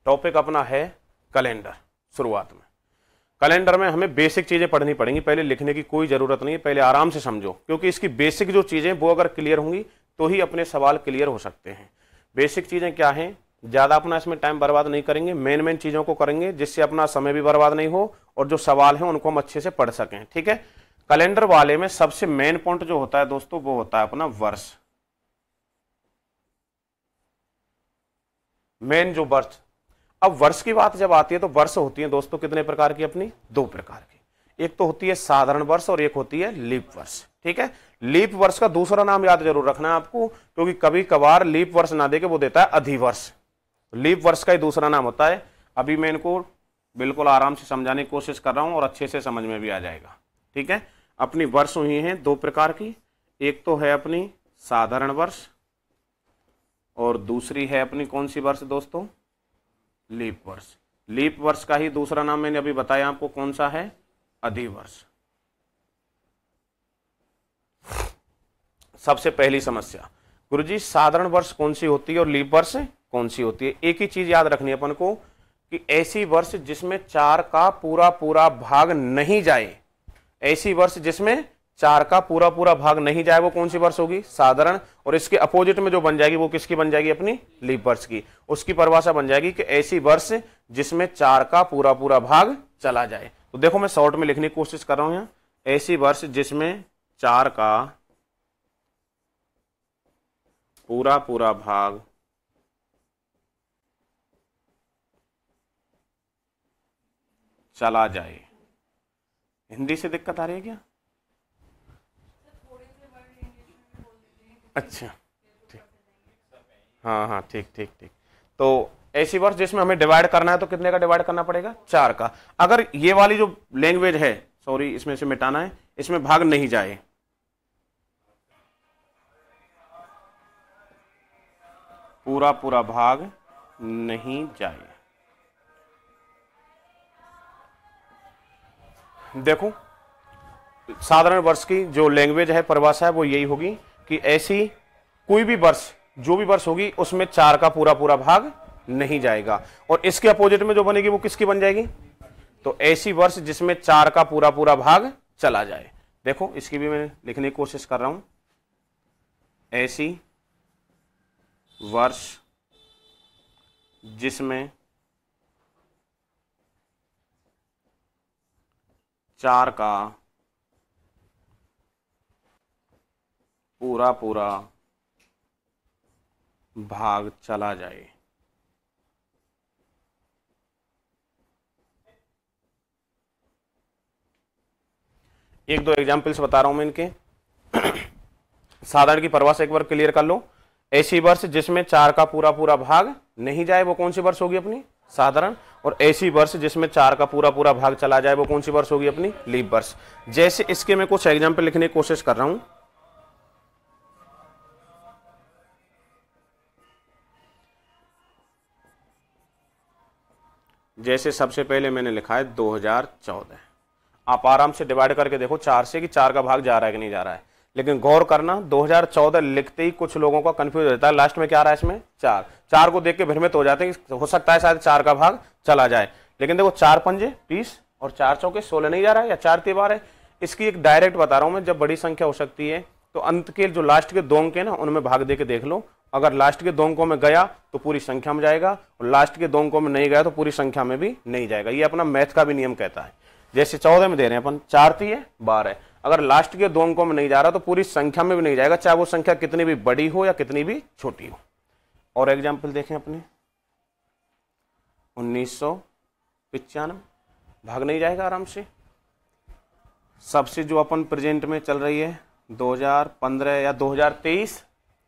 Topic अपना है calendar. शुरुआत में कैलेंडर में हमें बेसिक चीजें पढ़नी पड़ेंगी, पहले लिखने की कोई जरूरत नहीं है, पहले आराम से समझो, क्योंकि इसकी बेसिक जो चीजें वो अगर क्लियर होंगी तो ही अपने सवाल क्लियर हो सकते हैं। बेसिक चीजें क्या हैं, ज्यादा अपना इसमें टाइम बर्बाद नहीं करेंगे, मेन चीजों को करेंगे जिससे अपना समय भी बर्बाद नहीं हो और जो सवाल है उनको हम अच्छे से पढ़ सकें। ठीक है, कैलेंडर वाले में सबसे मेन पॉइंट जो होता है दोस्तों वो होता है अपना वर्ष, मेन जो वर्ष। अब वर्ष की बात जब आती है तो वर्ष होती है दोस्तों कितने प्रकार की, अपनी दो प्रकार की, एक तो होती है साधारण वर्ष और एक होती है लीप वर्ष। ठीक है, लीप वर्ष का दूसरा नाम याद जरूर रखना है आपको, क्योंकि कभी कभार लीप वर्ष ना देके वो देता है अधिवर्ष। लीप वर्ष का ही दूसरा नाम होता है। अभी मैं इनको बिल्कुल आराम से समझाने की कोशिश कर रहा हूं और अच्छे से समझ में भी आ जाएगा। ठीक है, अपनी वर्ष हुई हैं दो प्रकार की, एक तो है अपनी साधारण वर्ष और दूसरी है अपनी कौन सी वर्ष दोस्तों, लीप वर्ष। लीप वर्ष का ही दूसरा नाम मैंने अभी बताया आपको कौन सा है, अधिवर्ष। सबसे पहली समस्या, गुरुजी साधारण वर्ष कौन सी होती है और लीप वर्ष कौन सी होती है। एक ही चीज याद रखनी है अपन को कि ऐसी वर्ष जिसमें 4 का पूरा पूरा भाग नहीं जाए, ऐसी वर्ष जिसमें 4 का पूरा पूरा भाग नहीं जाए वो कौन सी वर्ष होगी, साधारण। और इसके अपोजिट में जो बन जाएगी वो किसकी बन जाएगी, अपनी लीप वर्ष की। उसकी परिभाषा बन जाएगी कि ऐसी वर्ष जिसमें 4 का पूरा पूरा भाग चला जाए। तो देखो मैं शॉर्ट में लिखने की कोशिश कर रहा हूं यहां, ऐसी वर्ष जिसमें 4 का पूरा पूरा भाग चला जाए। हिंदी से दिक्कत आ रही है क्या? अच्छा ठीक, हाँ ठीक ठीक ठीक। तो ऐसी वर्ष जिसमें हमें डिवाइड करना है तो कितने का डिवाइड करना पड़ेगा, 4 का। अगर ये वाली जो लैंग्वेज है, सॉरी इसमें से मिटाना है, इसमें भाग नहीं जाए, पूरा पूरा भाग नहीं जाए। देखो साधारण वर्ष की जो लैंग्वेज है, परिभाषा है, वो यही होगी कि ऐसी कोई भी वर्ष, जो भी वर्ष होगी उसमें 4 का पूरा पूरा भाग नहीं जाएगा। और इसके अपोजिट में जो बनेगी वो किसकी बन जाएगी, तो ऐसी वर्ष जिसमें 4 का पूरा पूरा भाग चला जाए। देखो इसकी भी मैं लिखने की कोशिश कर रहा हूं, ऐसी वर्ष जिसमें 4 का पूरा पूरा भाग चला जाए। एक दो एग्जाम्पल्स बता रहा हूं मैं इनके। साधारण की परिभाषा एक बार क्लियर कर लो। ऐसी वर्ष जिसमें 4 का पूरा पूरा भाग नहीं जाए वो कौन सी वर्ष होगी, अपनी साधारण। और ऐसी वर्ष जिसमें 4 का पूरा पूरा भाग चला जाए वो कौन सी वर्ष होगी, अपनी लीप वर्ष। जैसे इसके मैं कुछ एग्जाम्पल लिखने की कोशिश कर रहा हूं। जैसे सबसे पहले मैंने लिखा है 2014। आप आराम से डिवाइड करके देखो 4 से कि 4 का भाग जा रहा है कि नहीं जा रहा है। लेकिन गौर करना, 2014 लिखते ही कुछ लोगों का कंफ्यूज रहता है, लास्ट में क्या आ रहा है इसमें 4 को देख के भ्रमित हो जाते हैं, हो सकता है शायद 4 का भाग चला जाए। लेकिन देखो 4 पंजे 20 और 4 चौके 16 नहीं जा रहा है, या 4 तिया 12 है। इसकी एक डायरेक्ट बता रहा हूं मैं, जब बड़ी संख्या हो सकती है तो अंत के जो लास्ट के 2 अंक है ना, उनमें भाग दे के देख लो। अगर लास्ट के 2 अंकों में गया तो पूरी संख्या में जाएगा, और लास्ट के 2 अंकों में नहीं गया तो पूरी संख्या में भी नहीं जाएगा। ये अपना मैथ का भी नियम कहता है। जैसे 14 में दे रहे हैं अपन, 4 तिये 12, अगर लास्ट के 2 अंकों में नहीं जा रहा तो पूरी संख्या में भी नहीं जाएगा, चाहे वो संख्या कितनी भी बड़ी हो या कितनी भी छोटी हो। और एग्जाम्पल देखें अपने 1995, भाग नहीं जाएगा आराम से। सबसे जो अपन प्रेजेंट में चल रही है 2015 या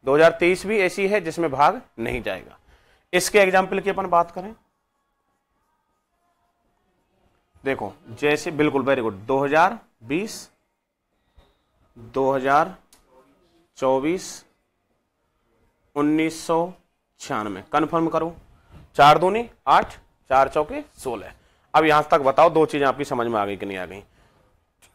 2023 भी ऐसी है जिसमें भाग नहीं जाएगा। इसके एग्जाम्पल की अपन बात करें, देखो जैसे बिल्कुल वेरी गुड 2020, 2024, 1996। कन्फर्म करो, 4 दूनी 8, 4 चौके 16। अब यहां तक बताओ दो चीजें आपकी समझ में आ गई कि नहीं आ गई।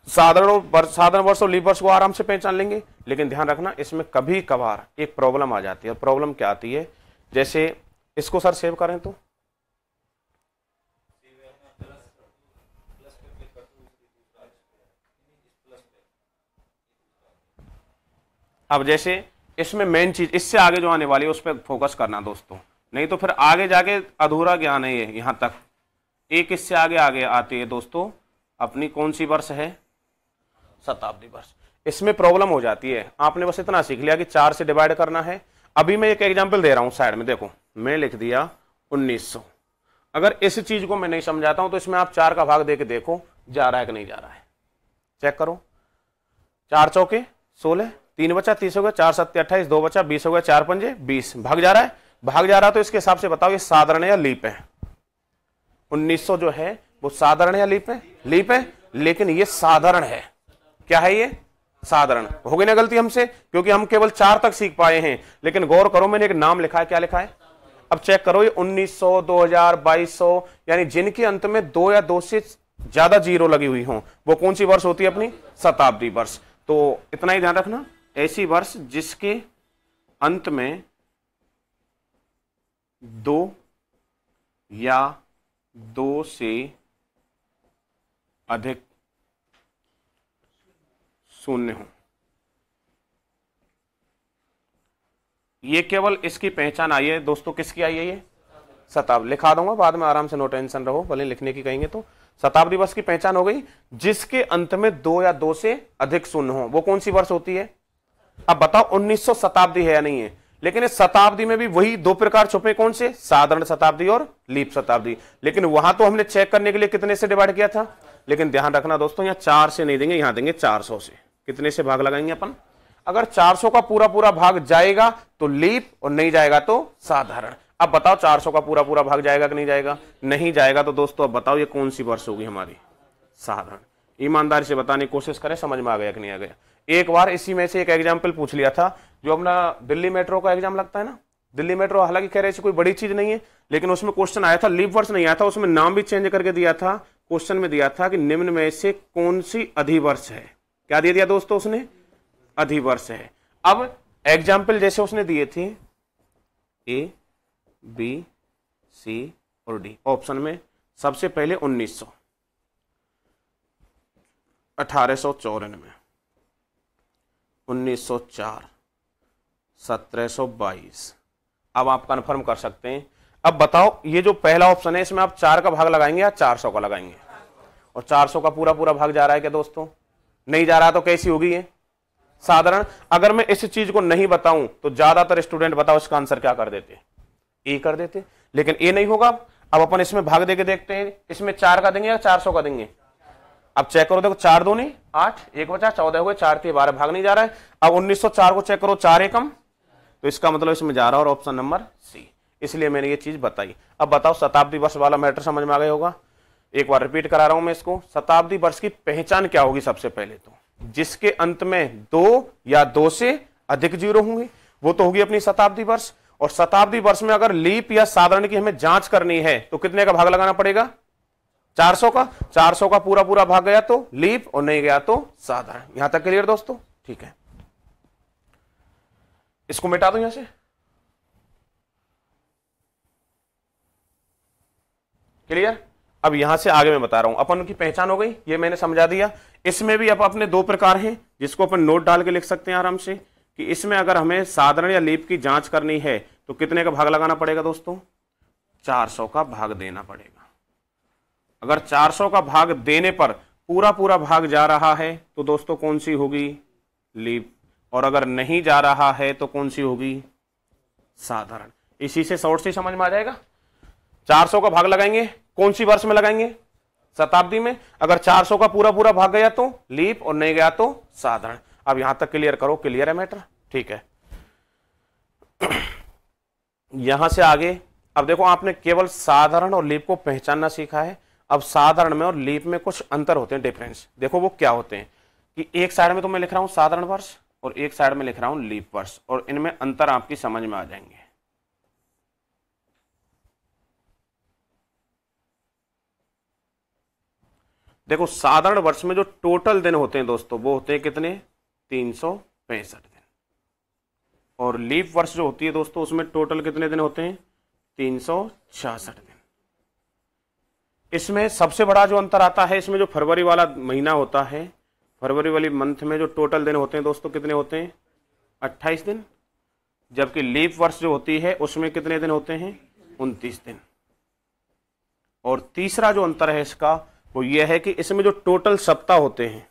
साधारण वर्ष और लीप वर्ष को आराम से पहचान लेंगे, लेकिन ध्यान रखना इसमें कभी कभार एक प्रॉब्लम आ जाती है। और प्रॉब्लम क्या आती है, जैसे इसको सर सेव करें तो अब जैसे इसमें मेन चीज इससे आगे जो आने वाली है उस पर फोकस करना दोस्तों, नहीं तो फिर आगे जाके अधूरा ज्ञान है ये यहां तक। एक इससे आगे आगे आती है दोस्तों अपनी कौन सी वर्ष है, शताब्दी वर्ष। इसमें प्रॉब्लम हो जाती है, आपने बस इतना सीख लिया कि 4 से डिवाइड करना है। अभी मैं एक एग्जांपल दे रहा हूं साइड में, देखो मैं लिख दिया 1900। अगर इस चीज को मैं नहीं समझाता हूं तो इसमें आप 4 का भाग दे के देखो जा रहा है कि नहीं जा रहा है, चेक करो। 4 चौके 16, 3 बचा 30 हो गया, 4 सत्ते 28, 2 बचा 20 हो गया, 4 पंजे 20, भाग जा रहा है। भाग जा रहा है तो इसके हिसाब से बताओ ये साधारण है या लीप है। 1900 जो है वो साधारण या लीप है, लीप है, लेकिन ये साधारण है। क्या है ये, साधारण। हो गई ना गलती हमसे, क्योंकि हम केवल 4 तक सीख पाए हैं। लेकिन गौर करो मैंने एक नाम लिखा है, क्या लिखा है, अब चेक करो ये 1900, 2000, 2200, यानी जिनके अंत में 2 या 2 से ज्यादा जीरो लगी हुई हो वो कौन सी वर्ष होती है अपनी, शताब्दी वर्ष। तो इतना ही ध्यान रखना, ऐसी वर्ष जिसके अंत में 2 या 2 से अधिक शून्य हो। ये केवल इसकी पहचान आई है दोस्तों, किसकी आई है, ये शताब्दी। लिखा दूंगा बाद में, आराम से नो टेंशन रहो, भले लिखने की कहेंगे तो। शताब्दी वर्ष की पहचान हो गई, जिसके अंत में 2 या 2 से अधिक शून्य हो वो कौन सी वर्ष होती है। अब बताओ 1900 शताब्दी है या नहीं है, लेकिन इस शताब्दी में भी वही 2 प्रकार छुपे, कौन से, साधारण शताब्दी और लीप शताब्दी। लेकिन वहां तो हमने चेक करने के लिए कितने से डिवाइड किया था, लेकिन ध्यान रखना दोस्तों यहाँ 4 से नहीं देंगे, यहां देंगे 400 से। कितने से भाग लगाएंगे अपन, अगर 400 का पूरा पूरा भाग जाएगा तो लीप और नहीं जाएगा तो साधारण। अब बताओ 400 का पूरा पूरा भाग जाएगा कि नहीं जाएगा, नहीं जाएगा। तो दोस्तों अब बताओ ये कौन सी वर्ष होगी हमारी, साधारण। ईमानदारी से बताने की कोशिश करें, समझ में आ गया कि नहीं आ गया। एक बार इसी में से एक एग्जाम्पल पूछ लिया था, जो अपना दिल्ली मेट्रो का एग्जाम लगता है ना, दिल्ली मेट्रो, हालांकि कह रहे कोई बड़ी चीज नहीं है, लेकिन उसमें क्वेश्चन आया था, लीप वर्ष नहीं आया था, उसमें नाम भी चेंज करके दिया था। क्वेश्चन में दिया था कि निम्न में से कौन सी अधिवर्ष है, क्या दे दिया दोस्तों उसने, अधिवर्ष है। अब एग्जाम्पल जैसे उसने दिए थे ए, बी, सी और डी, ऑप्शन में सबसे पहले 1900, 1894, 1904, 1722। अब आप कंफर्म कर सकते हैं। अब बताओ ये जो पहला ऑप्शन है इसमें आप 4 का भाग लगाएंगे या 400 का लगाएंगे, और 400 का पूरा पूरा भाग जा रहा है क्या दोस्तों, नहीं जा रहा, तो कैसी होगी ये, साधारण। अगर मैं इस चीज को नहीं बताऊं तो ज्यादातर स्टूडेंट बताओ इसका आंसर क्या कर देते, ए कर देते, लेकिन ए नहीं होगा। अब अपन इसमें भाग देके देखते हैं, इसमें 4 का देंगे या 400 का देंगे। अब चेक करो, देखो 4 दूनी 8, 1 बचा 14 हो गए, 4 3 12, भाग नहीं जा रहा है। अब 1904 को चेक करो, 4 एकम, तो इसका मतलब इसमें जा रहा है, और ऑप्शन नंबर सी, इसलिए मैंने ये चीज बताई। अब बताओ शताब्दी वर्ष वाला मैटर समझ में आ गया होगा। एक बार रिपीट करा रहा हूं मैं इसको, शताब्दी वर्ष की पहचान क्या होगी, सबसे पहले तो जिसके अंत में 2 या 2 से अधिक जीरो होंगे वो तो होगी अपनी शताब्दी वर्ष। और शताब्दी वर्ष में अगर लीप या साधारण की हमें जांच करनी है तो कितने का भाग लगाना पड़ेगा, 400 का। 400 का पूरा पूरा भाग गया तो लीप और नहीं गया तो साधारण। यहां तक क्लियर दोस्तों, ठीक है। इसको मिटा दो यहां से, क्लियर। अब यहां से आगे मैं बता रहा हूं, अपन की पहचान हो गई, ये मैंने समझा दिया। इसमें भी अब अपने 2 प्रकार हैं जिसको अपन नोट डाल के लिख सकते हैं आराम से, कि इसमें अगर हमें साधारण या लीप की जांच करनी है तो कितने का भाग लगाना पड़ेगा दोस्तों, 400 का भाग देना पड़ेगा। अगर 400 का भाग देने पर पूरा पूरा भाग जा रहा है तो दोस्तों कौन सी होगी, लीप, और अगर नहीं जा रहा है तो कौन सी होगी, साधारण। इसी से शॉर्ट से समझ में आ जाएगा। 400 का भाग लगाएंगे, कौन सी वर्ष में लगाएंगे, शताब्दी में। अगर 400 का पूरा पूरा भाग गया तो लीप और नहीं गया तो साधारण। अब यहां तक क्लियर करो, क्लियर है मैटर, ठीक है। यहां से आगे अब देखो, आपने केवल साधारण और लीप को पहचानना सीखा है। अब साधारण में और लीप में कुछ अंतर होते हैं, डिफरेंस। देखो वो क्या होते हैं, कि एक साइड में तो मैं लिख रहा हूं साधारण वर्ष और एक साइड में लिख रहा हूं लीप वर्ष, और इनमें अंतर आपकी समझ में आ जाएंगे। देखो साधारण वर्ष में जो टोटल दिन होते हैं दोस्तों वो होते हैं कितने, 365 दिन। और लीप वर्ष जो होती है दोस्तों उसमें टोटल कितने दिन होते हैं, 366 दिन। इसमें सबसे बड़ा जो अंतर आता है, इसमें जो फरवरी वाला महीना होता है, फरवरी वाली मंथ में जो टोटल दिन होते हैं दोस्तों कितने होते हैं, 28 दिन, जबकि लीप वर्ष जो होती है उसमें कितने दिन होते हैं? 29 दिन। और तीसरा जो अंतर है इसका वो ये है कि इसमें जो टोटल सप्ताह होते हैं,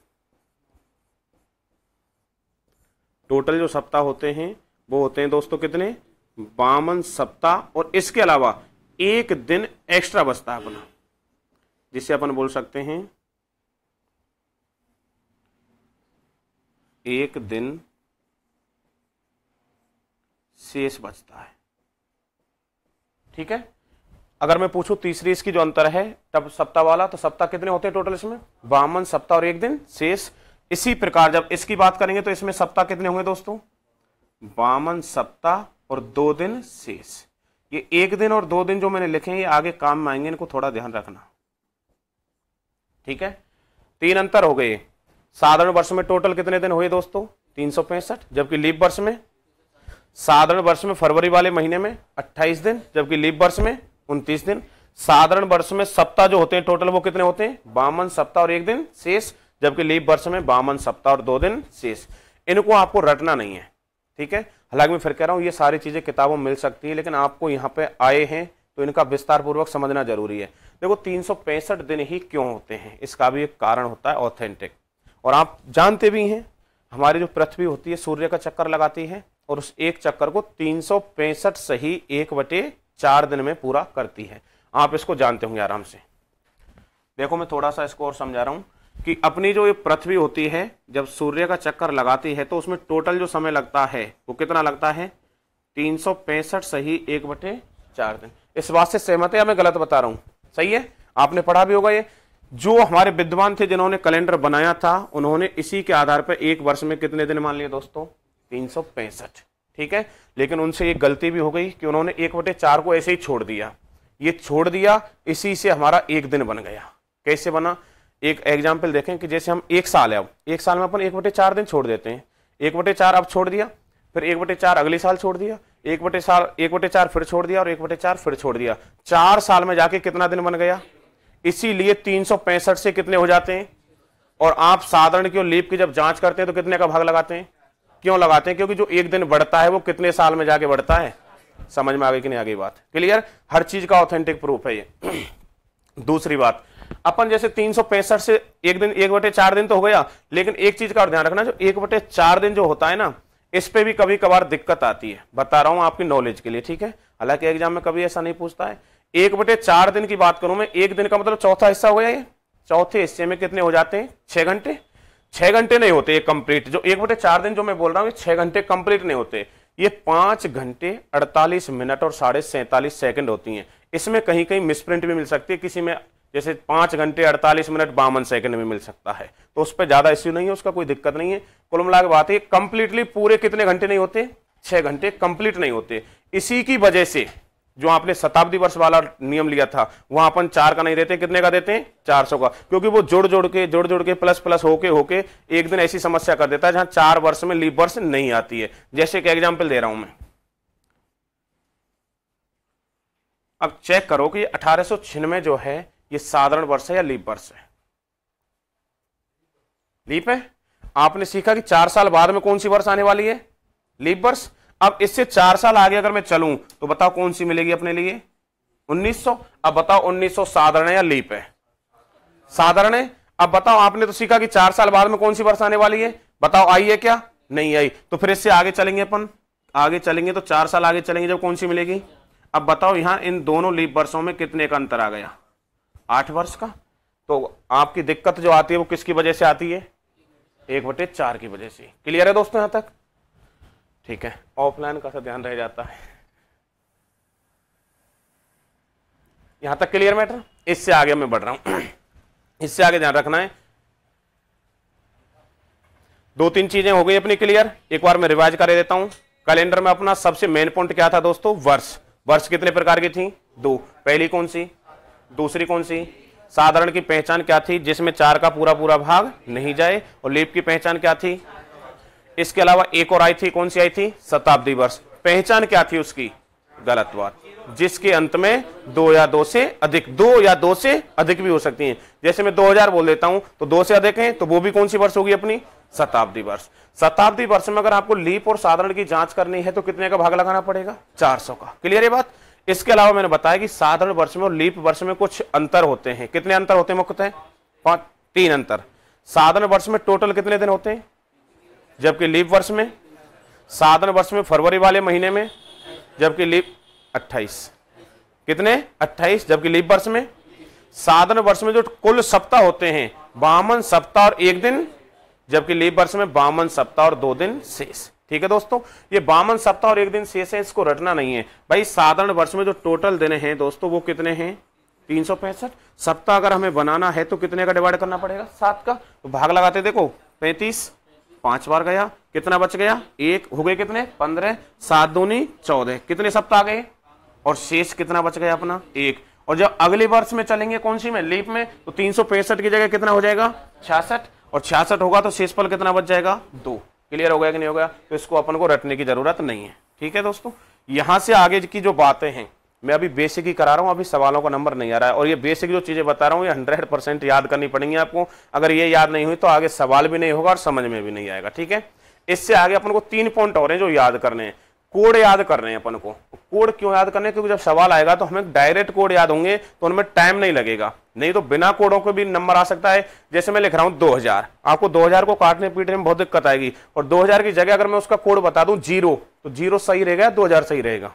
टोटल जो सप्ताह होते हैं वो होते हैं दोस्तों कितने? 52 सप्ताह। और इसके अलावा एक दिन एक्स्ट्रा बचता है अपना, जिसे अपन बोल सकते हैं एक दिन शेष बचता है। ठीक है। अगर मैं पूछूं तीसरी इसकी जो अंतर है तब सप्ताह वाला, तो सप्ताह कितने होते हैं टोटल इसमें? 52 सप्ताह और एक दिन शेष। इसी प्रकार जब इसकी बात करेंगे तो इसमें सप्ताह कितने होंगे दोस्तों? 52 सप्ताह और 2 दिन शेष। ये एक दिन और 2 दिन जो मैंने लिखे हैं ये आगे काम में आएंगे, इनको थोड़ा ध्यान रखना। ठीक है। 3 अंतर हो गए। साधारण वर्ष में टोटल कितने दिन हुए दोस्तों? 365, जबकि लीप वर्ष में, साधारण वर्ष में फरवरी वाले महीने में 28 दिन, जबकि लीप वर्ष में 29 दिन। साधारण वर्ष में सप्ताह जो होते हैं टोटल वो कितने होते हैं? 52 सप्ताह और एक दिन शेष, जबकि लीप वर्ष में 52 सप्ताह और 2 दिन शेष। इनको आपको रटना नहीं है। ठीक है। हालांकि मैं फिर कह रहा हूं ये सारी चीजें किताबों में मिल सकती है, लेकिन आपको यहाँ पे आए हैं तो इनका विस्तार पूर्वक समझना जरूरी है। देखो 365 दिन ही क्यों होते हैं, इसका भी एक कारण होता है ऑथेंटिक। और आप जानते भी हैं हमारी जो पृथ्वी होती है सूर्य का चक्कर लगाती है और उस एक चक्कर को 365 सही 1/4 दिन में पूरा करती है। आप इसको जानते होंगे आराम से। देखो मैं थोड़ा सा इसको और समझा रहा हूं कि अपनी जो ये पृथ्वी होती है जब सूर्य का चक्कर लगाती है तो उसमें टोटल जो समय लगता है वो कितना लगता है? 365 सही 1/4 दिन। इस बात से सहमत है या मैं गलत बता रहा हूं? सही है, आपने पढ़ा भी होगा। ये जो हमारे विद्वान थे जिन्होंने कैलेंडर बनाया था उन्होंने इसी के आधार पर एक वर्ष में कितने दिन मान लिए दोस्तों? 365। ठीक है। लेकिन उनसे एक गलती भी हो गई कि उन्होंने 1/4 को ऐसे ही छोड़ दिया। ये छोड़ दिया, इसी से हमारा एक दिन बन गया। कैसे बना? एक एग्जाम्पल देखें कि जैसे हम एक साल है, अब एक साल में अपन 1/4 दिन छोड़ देते हैं। 1/4 अब छोड़ दिया, फिर 1/4 अगले साल छोड़ दिया, 1/4 फिर छोड़ दिया और 1/4 फिर छोड़ दिया। 4 साल में जाके कितना दिन बन गया? इसीलिए 365 से कितने हो जाते हैं? और आप साधारण की और लीप की जब जांच करते हैं तो कितने का भाग लगाते हैं? क्यों लगाते हैं? क्योंकि जो एक दिन बढ़ता है वो कितने साल में जाके बढ़ता है। समझ में आ गई कि नहीं आ गई बात? क्लियर? हर चीज का ऑथेंटिक प्रूफ है ये। दूसरी बात, अपन जैसे 365 से एक दिन 1/4 दिन तो हो गया, लेकिन एक चीज का और ध्यान रखना, जो 1/4 दिन जो होता है ना, इस पे भी कभी कभार दिक्कत आती है। बता रहा हूं आपकी नॉलेज के लिए। ठीक है। हालांकि एग्जाम में कभी ऐसा नहीं पूछता है। 1/4 दिन की बात करूं मैं, एक दिन का मतलब चौथा हिस्सा हो गया। ये चौथे हिस्से में कितने हो जाते हैं? 6 घंटे। 6 घंटे नहीं होते ये कंप्लीट। जो 1/4 दिन जो मैं बोल रहा हूं ये 6 घंटे कंप्लीट नहीं होते, ये 5 घंटे 48 मिनट और 47.5 सेकंड होती हैं। इसमें कहीं कहीं मिसप्रिंट भी मिल सकती है, किसी में जैसे 5 घंटे 48 मिनट 52 सेकंड में मिल सकता है, तो उस पर ज्यादा इश्यू नहीं है, उसका कोई दिक्कत नहीं है। कुल मिला के बात है कंप्लीटली पूरे कितने घंटे नहीं होते? 6 घंटे कंप्लीट नहीं होते। इसी की वजह से जो आपने शताब्दी वर्ष वाला नियम लिया था वहां अपन 4 का नहीं देते, कितने का देते हैं? 400 का, क्योंकि वो जोड़ जोड़ के प्लस प्लस होके एक दिन ऐसी समस्या कर देता है जहां 4 वर्ष में लीप वर्ष नहीं आती है। जैसे एक एग्जाम्पल दे रहा हूं मैं। अब चेक करो कि 1896 जो है ये साधारण वर्ष है या लीप वर्ष है? लीप है। आपने सीखा कि 4 साल बाद में कौन सी वर्ष आने वाली है? लीप वर्ष। अब इससे 4 साल आगे अगर मैं चलूं तो बताओ कौन सी मिलेगी अपने लिए? 1900। अब बताओ 1900 साधारण है या लीप है? साधारण है। अब बताओ, आपने तो सीखा कि 4 साल बाद में कौन सी वर्ष आने वाली है, बताओ आई है क्या? नहीं आई। तो फिर इससे आगे चलेंगे अपन, आगे चलेंगे तो 4 साल आगे चलेंगे जब कौन सी मिलेगी? अब बताओ यहां इन दोनों लीप वर्षों में कितने का अंतर आ गया? 8 वर्ष का। तो आपकी दिक्कत जो आती है वो किसकी वजह से आती है? 1/4 की वजह से। क्लियर है दोस्तों यहां तक? ठीक है। ऑफलाइन का ध्यान रह जाता है। यहां तक क्लियर मैटर? इससे आगे मैं बढ़ रहा हूं। इससे आगे ध्यान रखना है। 2-3 चीजें हो गई अपनी क्लियर। एक बार मैं रिवाइज कर देता हूं। कैलेंडर में अपना सबसे मेन पॉइंट क्या था दोस्तों? वर्ष। वर्ष कितने प्रकार की थी? 2। पहली कौन सी? दूसरी कौन सी? साधारण की पहचान क्या थी? जिसमें 4 का पूरा भाग नहीं जाए। और लीप की पहचान क्या थी? इसके अलावा एक और आई थी, कौन सी आई थी? शताब्दी वर्ष। पहचान क्या थी उसकी? गलत बात, जिसके अंत में 2 या 2 से अधिक, 2 या 2 से अधिक भी हो सकती हैं। जैसे मैं 2000 बोल देता हूं तो 2 से अधिक है तो वो भी कौन सी वर्ष होगी अपनी? शताब्दी वर्ष। शताब्दी वर्ष में अगर आपको लीप और साधारण की जांच करनी है तो कितने का भाग लगाना पड़ेगा? 400 का। क्लियर है बात? इसके अलावा मैंने बताया कि साधारण वर्ष में और लीप वर्ष में कुछ अंतर होते हैं। कितने अंतर होते हैं मुख्यतः? 3 अंतर। साधारण वर्ष में टोटल कितने दिन होते हैं, जबकि लीप वर्ष में, साधारण वर्ष में फरवरी वाले महीने में, जबकि लीप 28। कितने? 28। जबकि लीप वर्ष में, साधारण वर्ष में जो कुल सप्ताह होते हैं 52 सप्ताह और 1 दिन, जबकि लीप वर्ष में 52 सप्ताह और 2 दिन शेष। ठीक है दोस्तों, ये 52 सप्ताह और 1 दिन शेष है, इसको रटना नहीं है भाई। साधारण वर्ष में जो टोटल दिन हैं दोस्तों वो कितने हैं? 365। सप्ताह अगर हमें बनाना है तो कितने का डिवाइड करना पड़ेगा? 7 का। तो भाग लगाते देखो, 35 5 बार गया, कितना बच गया? 1। हो गए कितने? 15। 7 दूनी 14। कितने सप्ताह गए? और शेष कितना बच गया अपना? 1। और जब अगले वर्ष में चलेंगे, कौन सी में? लीप में, तो 365 की जगह कितना हो जाएगा? 66। और 66 होगा तो शेषफल कितना बच जाएगा? 2। क्लियर हो गया कि नहीं हो गया? तो इसको अपन को रटने की जरूरत नहीं है। ठीक है दोस्तों, यहां से आगे की जो बातें हैं मैं अभी बेसिक ही करा रहा हूं, अभी सवालों का नंबर नहीं आ रहा है। और ये बेसिक जो चीजें बता रहा हूं ये 100% याद करनी पड़ेंगी आपको। अगर ये याद नहीं हुई तो आगे सवाल भी नहीं होगा और समझ में भी नहीं आएगा। ठीक है, इससे आगे अपन को 3 पॉइंट और हैं जो याद करने हैं। कोड याद करने हैं अपन को। कोड क्यों याद करने? क्योंकि जब सवाल आएगा तो हमें डायरेक्ट कोड याद होंगे तो उनमें टाइम नहीं लगेगा, नहीं तो बिना कोडों के भी नंबर आ सकता है। जैसे मैं लिख रहा हूं 2000, आपको 2000 को काटने पीटने में बहुत दिक्कत आएगी, और 2000 की जगह अगर मैं उसका कोड बता दूं 0, तो 0 सही रहेगा, 2000 सही रहेगा।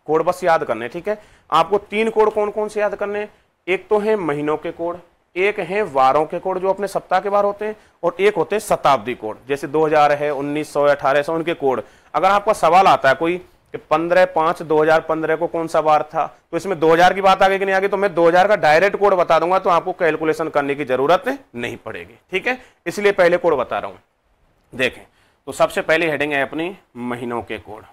कोड बस याद करने। ठीक है, आपको 3 कोड कौन कौन से याद करने? एक तो है महीनों के कोड, एक है वारों के कोड जो अपने सप्ताह के बार होते हैं, और एक होते हैं शताब्दी कोड, जैसे 2000 है, 1900, 1800 उनके कोड। अगर आपका सवाल आता है कोई कि 15/5/2015 को कौन सा बार था, तो इसमें 2000 की बात आगे कि नहीं आगे, तो मैं 2000 का डायरेक्ट कोड बता दूंगा, तो आपको कैलकुलेशन करने की जरूरत नहीं पड़ेगी। ठीक है, इसलिए पहले कोड बता रहा हूं। देखें, तो सबसे पहले हेडिंग है अपनी महीनों के कोड,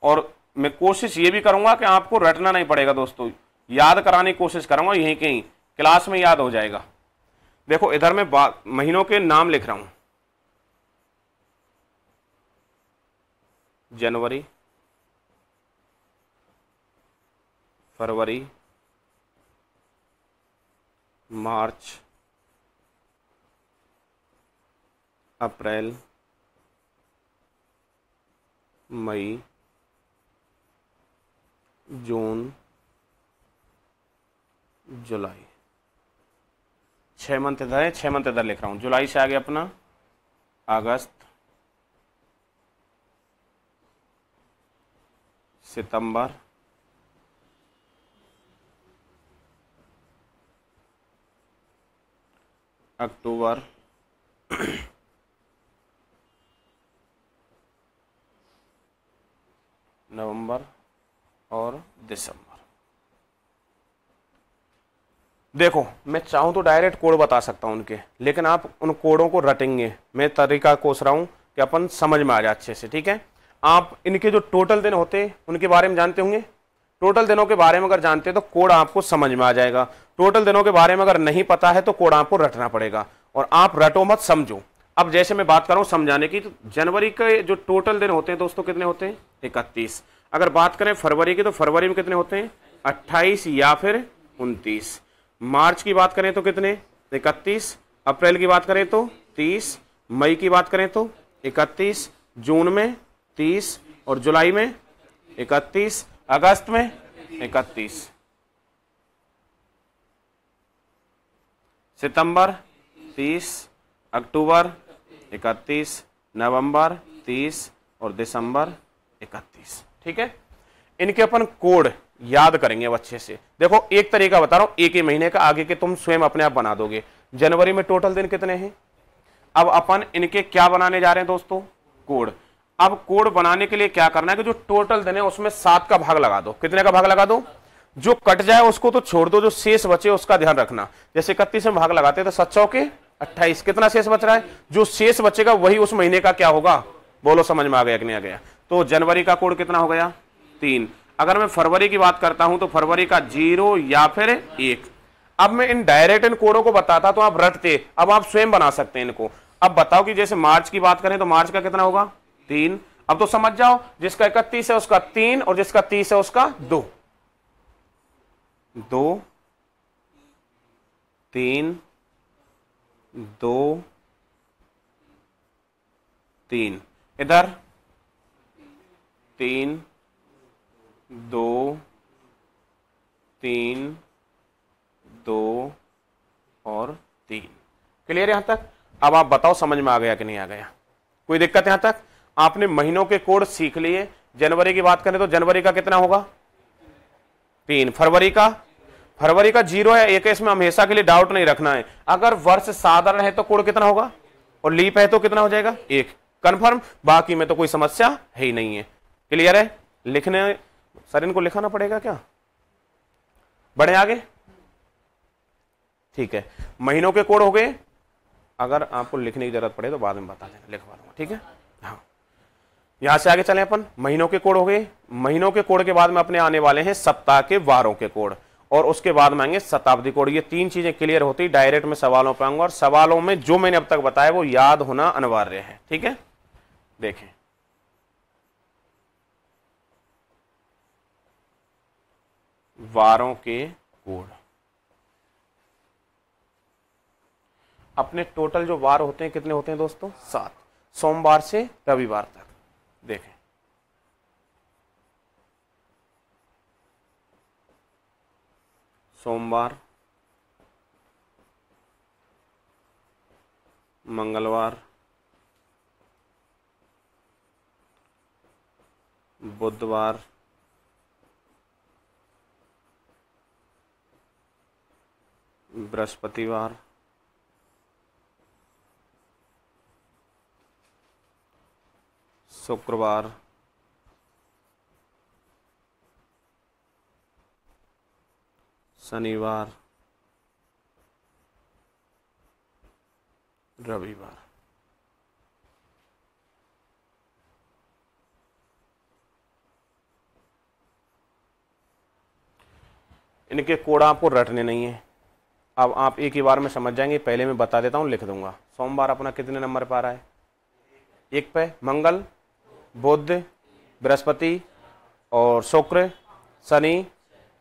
और मैं कोशिश ये भी करूंगा कि आपको रटना नहीं पड़ेगा दोस्तों, याद कराने की कोशिश करूंगा, यहीं कहीं क्लास में याद हो जाएगा। देखो इधर मैं महीनों के नाम लिख रहा हूं, जनवरी, फरवरी, मार्च, अप्रैल, मई, जून, जुलाई। 6 मंथ इधर है, 6 मंथ इधर लिख रहा हूं। जुलाई से आगे अपना अगस्त, सितंबर, अक्टूबर, नवंबर और दिसंबर। देखो मैं चाहूं तो डायरेक्ट कोड बता सकता हूं उनके, लेकिन आप उन कोडों को रटेंगे। मैं तरीका कोस रहा हूं कि अपन समझ में आ जाए अच्छे से। ठीक है, आप इनके जो टोटल दिन होते हैं उनके बारे में जानते होंगे। टोटल दिनों के बारे में अगर जानते हैं तो कोड आपको समझ में आ जाएगा। टोटल दिनों के बारे में अगर नहीं पता है तो कोड आपको रटना पड़ेगा, और आप रटो मत, समझो। अब जैसे मैं बात कर रहा हूं समझाने की, तो जनवरी के जो टोटल दिन होते हैं दोस्तों कितने होते हैं? 31। अगर बात करें फरवरी की, तो फरवरी में कितने होते हैं? 28 या फिर 29। मार्च की बात करें तो कितने? 31। अप्रैल की बात करें तो 30। मई की बात करें तो 31। जून में 30 और जुलाई में 31। अगस्त में 31। सितंबर 30। अक्टूबर 31। नवंबर 30 और दिसंबर 31। ठीक है, इनके अपन कोड याद करेंगे अब अच्छे से। देखो एक तरीका बता रहा हूं, एक ही महीने का, आगे के तुम स्वयं अपने आप बना दोगे। जनवरी में टोटल दिन कितने हैं? अब अपन इनके क्या बनाने जा रहे हैं दोस्तों? कोड। अब कोड बनाने के लिए क्या करना है कि जो टोटल दिन है उसमें 7 का भाग लगा दो। कितने का भाग लगा दो? जो कट जाए उसको तो छोड़ दो, जो शेष बचे उसका ध्यान रखना। जैसे 31 में भाग लगाते हैं तो 7 चौके 28, कितना शेष बच रहा है? जो शेष बचेगा वही उस महीने का क्या होगा? बोलो, समझ में आ गया कि नहीं आ गया? तो जनवरी का कोड कितना हो गया? 3। अगर मैं फरवरी की बात करता हूं तो फरवरी का 0 या फिर 1। अब मैं इन डायरेक्ट इन कोडों को बताता तो आप रटते, अब आप स्वयं बना सकते हैं इनको। अब बताओ कि जैसे मार्च की बात करें तो मार्च का कितना होगा? 3। अब तो समझ जाओ, जिसका 31 है उसका 3 और जिसका 30 है उसका 2। 2 3 2 3, इधर 3 2 3 2 और 3। क्लियर यहां तक? अब आप बताओ समझ में आ गया कि नहीं आ गया? कोई दिक्कत यहां तक? आपने महीनों के कोड सीख लिए। जनवरी की बात करें तो जनवरी का कितना होगा? 3। फरवरी का 0 है, 1 है, इसमें हमेशा के लिए डाउट नहीं रखना है। अगर वर्ष साधारण है तो कोड कितना होगा, और लीप है तो कितना हो जाएगा? 1। कंफर्म? बाकी में तो कोई समस्या है ही नहीं है। क्लियर है? लिखने सर इनको लिखाना पड़ेगा क्या? बढ़े आगे? ठीक है, महीनों के कोड हो गए। अगर आपको लिखने की जरूरत पड़े तो बाद में बता देना, लिखवा दूंगा। ठीक है, हाँ। यहां से आगे चले अपन। महीनों के कोड हो गए। महीनों के कोड के बाद में अपने आने वाले हैं सप्ताह के वारों के कोड, और उसके बाद में आएंगे शताब्दी कोड। ये 3 चीजें क्लियर होती डायरेक्ट में सवालों पे आऊंगा, और सवालों में जो मैंने अब तक बताया वो याद होना अनिवार्य है। ठीक है, देखें वारों के कोड। अपने टोटल जो वार होते हैं कितने होते हैं दोस्तों? 7, सोमवार से रविवार तक। देखें सोमवार, मंगलवार, बुधवार, बृहस्पतिवार, शुक्रवार, शनिवार, रविवार। इनके कोड आपको रटने नहीं है। अब आप एक ही बार में समझ जाएंगे। पहले मैं बता देता हूं, लिख दूंगा। सोमवार अपना कितने नंबर पर आ रहा है? 1 पे। मंगल, बुध, बृहस्पति और शुक्र, शनि,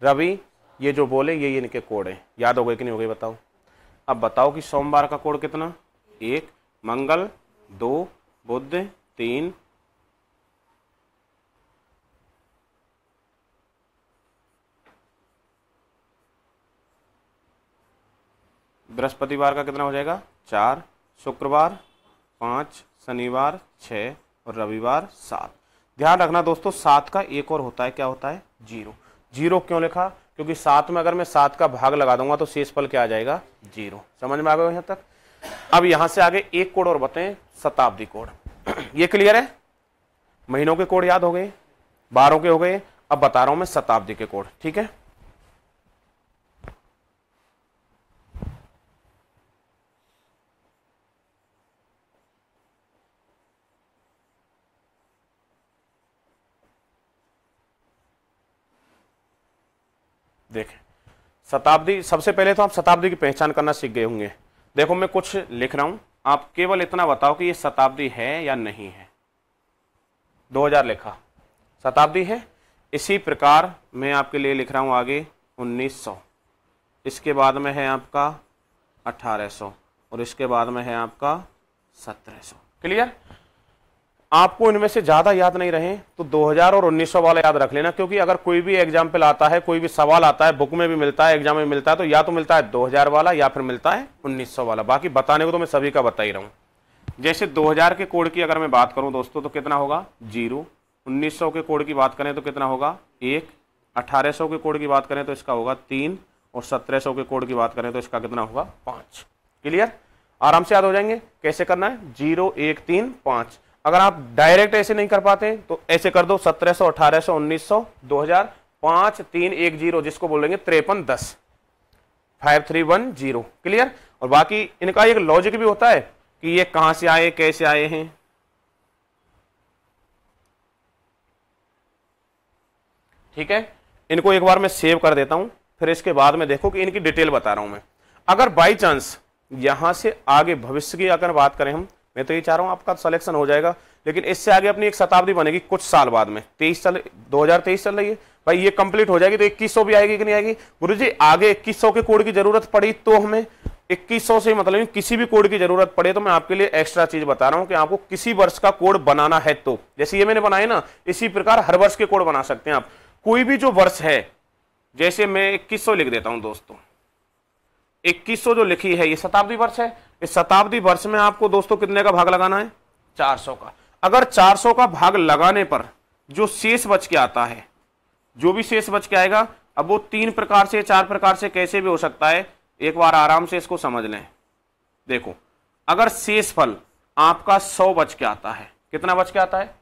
रवि, ये जो बोले ये इनके कोड हैं। याद हो गए कि नहीं हो गए बताओ? अब बताओ कि सोमवार का कोड कितना? 1, मंगल 2, बुध 3, बृहस्पतिवार का कितना हो जाएगा? 4, शुक्रवार 5, शनिवार 6 और रविवार 7। ध्यान रखना दोस्तों, 7 का एक और होता है, क्या होता है? 0। 0 क्यों लिखा? क्योंकि 7 में अगर मैं 7 का भाग लगा दूंगा तो शेषफल क्या आ जाएगा? 0। समझ में आ गया यहां तक? अब यहां से आगे एक कोड और बताएं, शताब्दी कोड। ये क्लियर है? महीनों के कोड याद हो गए, वारों के हो गए। अब बता रहा हूं मैं शताब्दी के कोड। ठीक है, देखें शताब्दी। सबसे पहले तो आप शताब्दी की पहचान करना सीख गए होंगे। देखो मैं कुछ लिख रहा हूं, आप केवल इतना बताओ कि ये शताब्दी है या नहीं है। 2000 लिखा, शताब्दी है। इसी प्रकार मैं आपके लिए लिख रहा हूं आगे 1900, इसके बाद में है आपका 1800 और इसके बाद में है आपका 1700। क्लियर? आपको इनमें से ज्यादा याद नहीं रहे तो 2000 और 1900 वाला याद रख लेना, क्योंकि अगर कोई भी एग्जाम्पल आता है, कोई भी सवाल आता है, बुक में भी मिलता है, एग्जाम में मिलता है, तो या तो मिलता है 2000 वाला या फिर मिलता है 1900 वाला। बाकी बताने को तो मैं सभी का बता ही रहा हूं। जैसे 2000 के कोड की अगर मैं बात करूं दोस्तों तो कितना होगा? 0। 1900 के कोड की बात करें तो कितना होगा? 1। 1800 के कोड की बात करें तो इसका होगा 3 और 1700 के कोड की बात करें तो इसका कितना होगा? 5। क्लियर? आराम से याद हो जाएंगे। कैसे करना है? 0 1 3 5। अगर आप डायरेक्ट ऐसे नहीं कर पाते तो ऐसे कर दो, 1700, 1800, 1900, 2000, 5 3 1 0, जिसको बोलेंगे 53 10, 5 3 1 0। क्लियर? और बाकी इनका एक लॉजिक भी होता है कि ये कहां से आए, कैसे आए हैं। ठीक है, इनको एक बार मैं सेव कर देता हूं, फिर इसके बाद में देखो कि इनकी डिटेल बता रहा हूं मैं। अगर बाई चांस यहां से आगे भविष्य की अगर बात करें हम, मैं तो ये चाह रहा हूं आपका सिलेक्शन हो जाएगा, लेकिन इससे आगे अपनी एक शताब्दी बनेगी कुछ साल बाद में। 2023 चल रही है भाई, ये कंप्लीट हो जाएगी तो 2100 भी आएगी कि नहीं आएगी? गुरुजी आगे 2100 के कोड की जरूरत पड़ी तो हमें 2100 से मतलब किसी भी कोड की जरूरत पड़े तो मैं आपके लिए एक्स्ट्रा चीज बता रहा हूं कि आपको किसी वर्ष का कोड बनाना है तो जैसे ये मैंने बनाए ना, इसी प्रकार हर वर्ष के कोड बना सकते हैं आप। कोई भी जो वर्ष है, जैसे मैं 2100 लिख देता हूं दोस्तों, 2100 जो लिखी है ये शताब्दी वर्ष है। इस शताब्दी वर्ष में आपको दोस्तों कितने का भाग लगाना है? 400 का। अगर 400 का भाग लगाने पर जो शेष बच के आता है, जो भी शेष बच के आएगा, अब वो 3 प्रकार से 4 प्रकार से कैसे भी हो सकता है, एक बार आराम से इसको समझ लें। देखो, अगर शेषफल आपका 100 बच के आता है, कितना बच के आता है?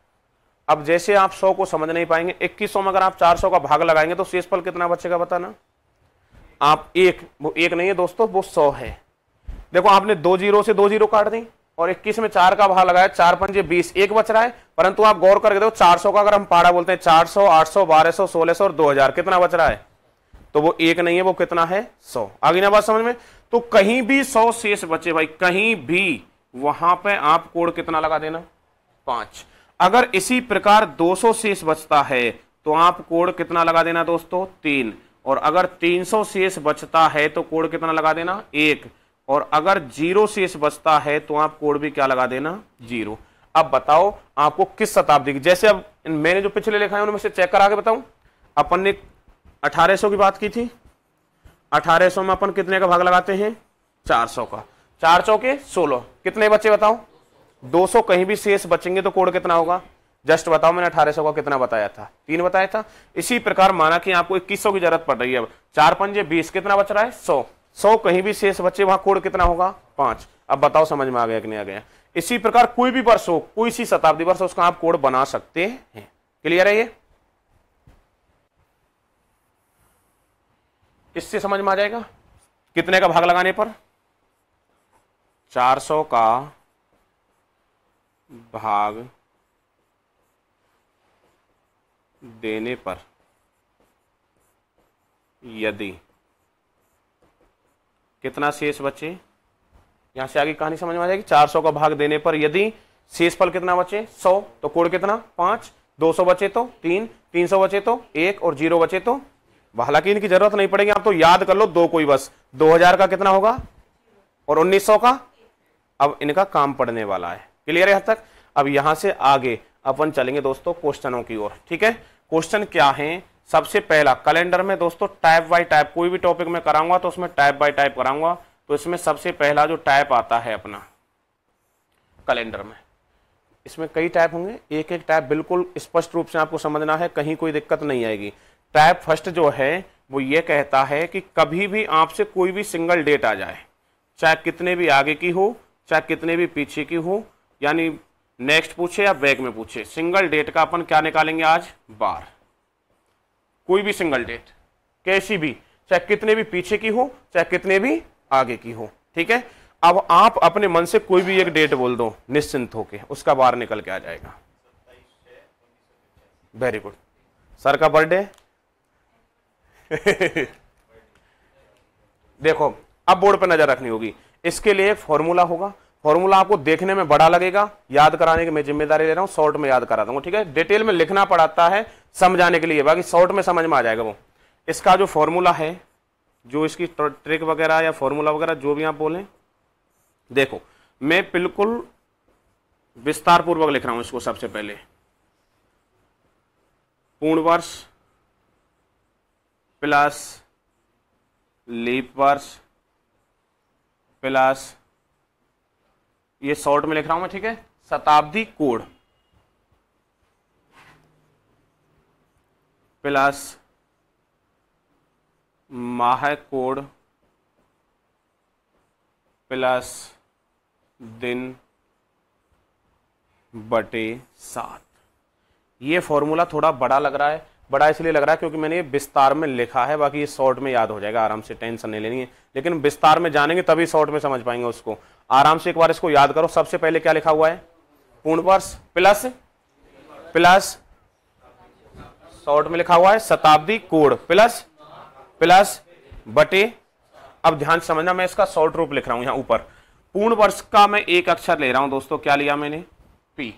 अब जैसे आप 100 को समझ नहीं पाएंगे, 2100 में अगर आप 400 का भाग लगाएंगे तो शेषफल कितना बचेगा बताना? आप वो एक नहीं है दोस्तों, वो 100 है। देखो आपने 2 जीरो से 2 जीरो काट दी और 21 में 4 का भाग लगाया, 4 पंजे 20, एक बच रहा है। परंतु आप गौर करके देखो 400 का अगर हम पारा बोलते हैं, 400, 800, 1200, 1600 और 2000, कितना बच रहा है? तो वो एक नहीं है, वो कितना है? 100। आगे ना बात समझ में? तो कहीं भी 100 शेष बचे भाई, कहीं भी, वहां पे आप कोड कितना लगा देना? 5। अगर इसी प्रकार 200 शेष बचता है तो आप कोड कितना लगा देना दोस्तों? 3। और अगर 300 शेष बचता है तो कोड कितना लगा देना? 1। और अगर 0 शेष बचता है तो आप कोड भी क्या लगा देना? 0। अब बताओ आपको किस शताब्दी की, जैसे अब मैंने जो पिछले लिखा है उनमें से चेक करा के बताऊं। अपन ने 1800 की बात की थी, 1800 में अपन कितने का भाग लगाते हैं? 400 का। 400 के 16, कितने बचे बताओ? 200 कहीं भी शेष बचेंगे तो कोड कितना होगा? जस्ट बताओ, मैंने 1800 का कितना बताया था? 3 बताया था। इसी प्रकार माना कि आपको 2100 की जरूरत पड़ रही है। अब 4 पंजे 20, कितना बच रहा है? 100। 100 कहीं भी शेष बचे, वहां कोड कितना होगा? 5। अब बताओ समझ में आ गया कि नहीं आ गया? इसी प्रकार कोई भी वर्ष हो, कोई सी शताब्दी वर्ष, उसका आप कोड बना सकते हैं। क्लियर है ये? इससे समझ में आ जाएगा कितने का भाग लगाने पर? 400 का भाग देने पर यदि कितना शेष बचे, यहां से आगे कहानी समझ में आ जाएगी। 400 का भाग देने पर यदि शेषफल कितना बचे? 100, तो कोड कितना? 5। 200 बचे तो 3, 300 बचे तो 1 और 0 बचे तो, हालांकि इनकी जरूरत नहीं पड़ेगी, आप तो याद कर लो 2 कोई बस। 2000 का कितना होगा और 1900 का। अब इनका काम पड़ने वाला है। क्लियर है यहां तक? अब यहां से आगे अपन चलेंगे दोस्तों क्वेश्चनों की ओर। ठीक है, क्वेश्चन क्या है? सबसे पहला कैलेंडर में दोस्तों टाइप बाय टाइप, कोई भी टॉपिक में कराऊंगा तो उसमें टाइप बाय टाइप कराऊंगा। तो इसमें सबसे पहला जो टाइप आता है अपना कैलेंडर में, इसमें कई टाइप होंगे, एक एक टाइप बिल्कुल स्पष्ट रूप से आपको समझना है, कहीं कोई दिक्कत नहीं आएगी। टाइप फर्स्ट जो है वो ये कहता है कि कभी भी आपसे कोई भी सिंगल डेट आ जाए, चाहे कितने भी आगे की हो, चाहे कितने भी पीछे की हो, यानी नेक्स्ट पूछे या बैक में पूछे, सिंगल डेट का अपन क्या निकालेंगे आज? बार। कोई भी सिंगल डेट कैसी भी, चाहे कितने भी पीछे की हो, चाहे कितने भी आगे की हो। ठीक है, अब आप अपने मन से कोई भी एक डेट बोल दो निश्चिंत होके, उसका बार निकल के आ जाएगा। Very good. सर का बर्थडे देखो, अब बोर्ड पर नजर रखनी होगी। इसके लिए एक फॉर्मूला होगा, फॉर्मूला आपको देखने में बड़ा लगेगा, याद कराने की मैं जिम्मेदारी ले रहा हूं, शॉर्ट में याद करा दूंगा। ठीक है, डिटेल में लिखना पड़ता है समझाने के लिए, बाकी शॉर्ट में समझ में आ जाएगा। वो इसका जो फॉर्मूला है, जो इसकी ट्रिक वगैरह या फॉर्मूला वगैरह जो भी आप बोलें, देखो मैं बिल्कुल विस्तार पूर्वक लिख रहा हूं इसको। सबसे पहले पूर्ण वर्ष प्लस लीप वर्ष प्लस, ये शॉर्ट में लिख रहा हूं मैं। ठीक है, शताब्दी कोड प्लस माह कोड प्लस दिन बटे 7। ये फॉर्मूला थोड़ा बड़ा लग रहा है, बड़ा इसलिए लग रहा है क्योंकि मैंने ये विस्तार में लिखा है, बाकी ये शॉर्ट में याद हो जाएगा आराम से, टेंशन नहीं लेनी है। लेकिन विस्तार में जानेंगे तभी शॉर्ट में समझ पाएंगे उसको। आराम से एक बार इसको याद करो। सबसे पहले क्या लिखा हुआ है? पूर्ण वर्ष प्लस प्लस शॉर्ट में लिखा हुआ है शताब्दी कोड प्लस बटे, अब ध्यान से समझना, मैं इसका शॉर्ट रूप लिख रहा हूं यहां ऊपर। पूर्ण वर्ष का मैं एक अक्षर ले रहा हूं दोस्तों, क्या लिया मैंने? पी।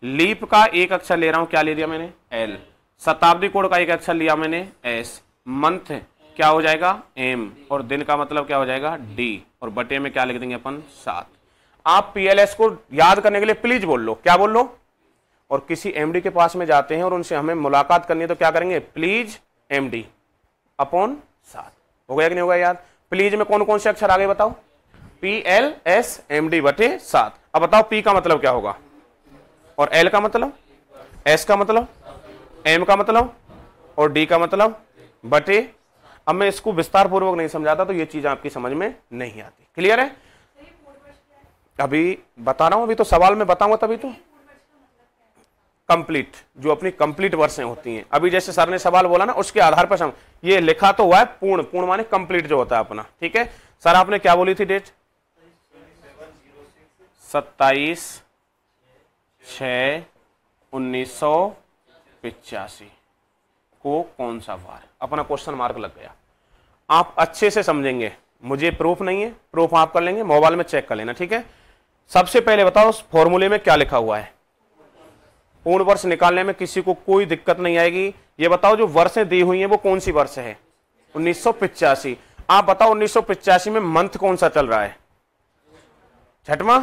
लीप का एक अक्षर ले रहा हूं, क्या ले लिया मैंने? एल। शताब्दी कोड का एक अक्षर लिया मैंने, एस। मंथ क्या हो जाएगा एम, और दिन का मतलब क्या हो जाएगा डी, और बटे में क्या लिख देंगे अपन 7। आप पीएलएस को याद करने के लिए प्लीज बोल लो, क्या बोल लो, और किसी एमडी के पास में जाते हैं और उनसे हमें मुलाकात करनी है तो क्या करेंगे, प्लीज एमडी अपॉन 7। हो गया कि नहीं होगा याद। प्लीज में कौन कौन से अक्षर आगे बताओ, पीएलएस एमडी बटे 7। अब बताओ पी का मतलब क्या होगा, और एल का मतलब, एस का मतलब, एम का मतलब, और डी का मतलब बटे। अब मैं इसको विस्तार पूर्वक नहीं समझाता तो ये चीज आपकी समझ में नहीं आती। क्लियर है, अभी बता रहा हूं, अभी तो सवाल में बताऊंगा तभी तो। कंप्लीट, जो अपनी कंप्लीट वर्षें होती हैं, अभी जैसे सर ने सवाल बोला ना उसके आधार पर समझ, ये लिखा तो हुआ है पूर्ण, पूर्ण माने कंप्लीट जो होता है अपना। ठीक है सर, आपने क्या बोली थी डेट, 27/6/1985 को कौन सा वार, अपना क्वेश्चन मार्क लग गया। आप अच्छे से समझेंगे, मुझे प्रूफ नहीं है, प्रूफ आप कर लेंगे, मोबाइल में चेक कर लेना। ठीक है, सबसे पहले बताओ उस फॉर्मूले में क्या लिखा हुआ है। पूर्ण वर्ष निकालने में किसी को कोई दिक्कत नहीं आएगी। ये बताओ जो वर्षें दी हुई हैं वो कौन सी वर्ष है, 1985। आप बताओ 1985 में मंथ कौन सा चल रहा है, छठवां,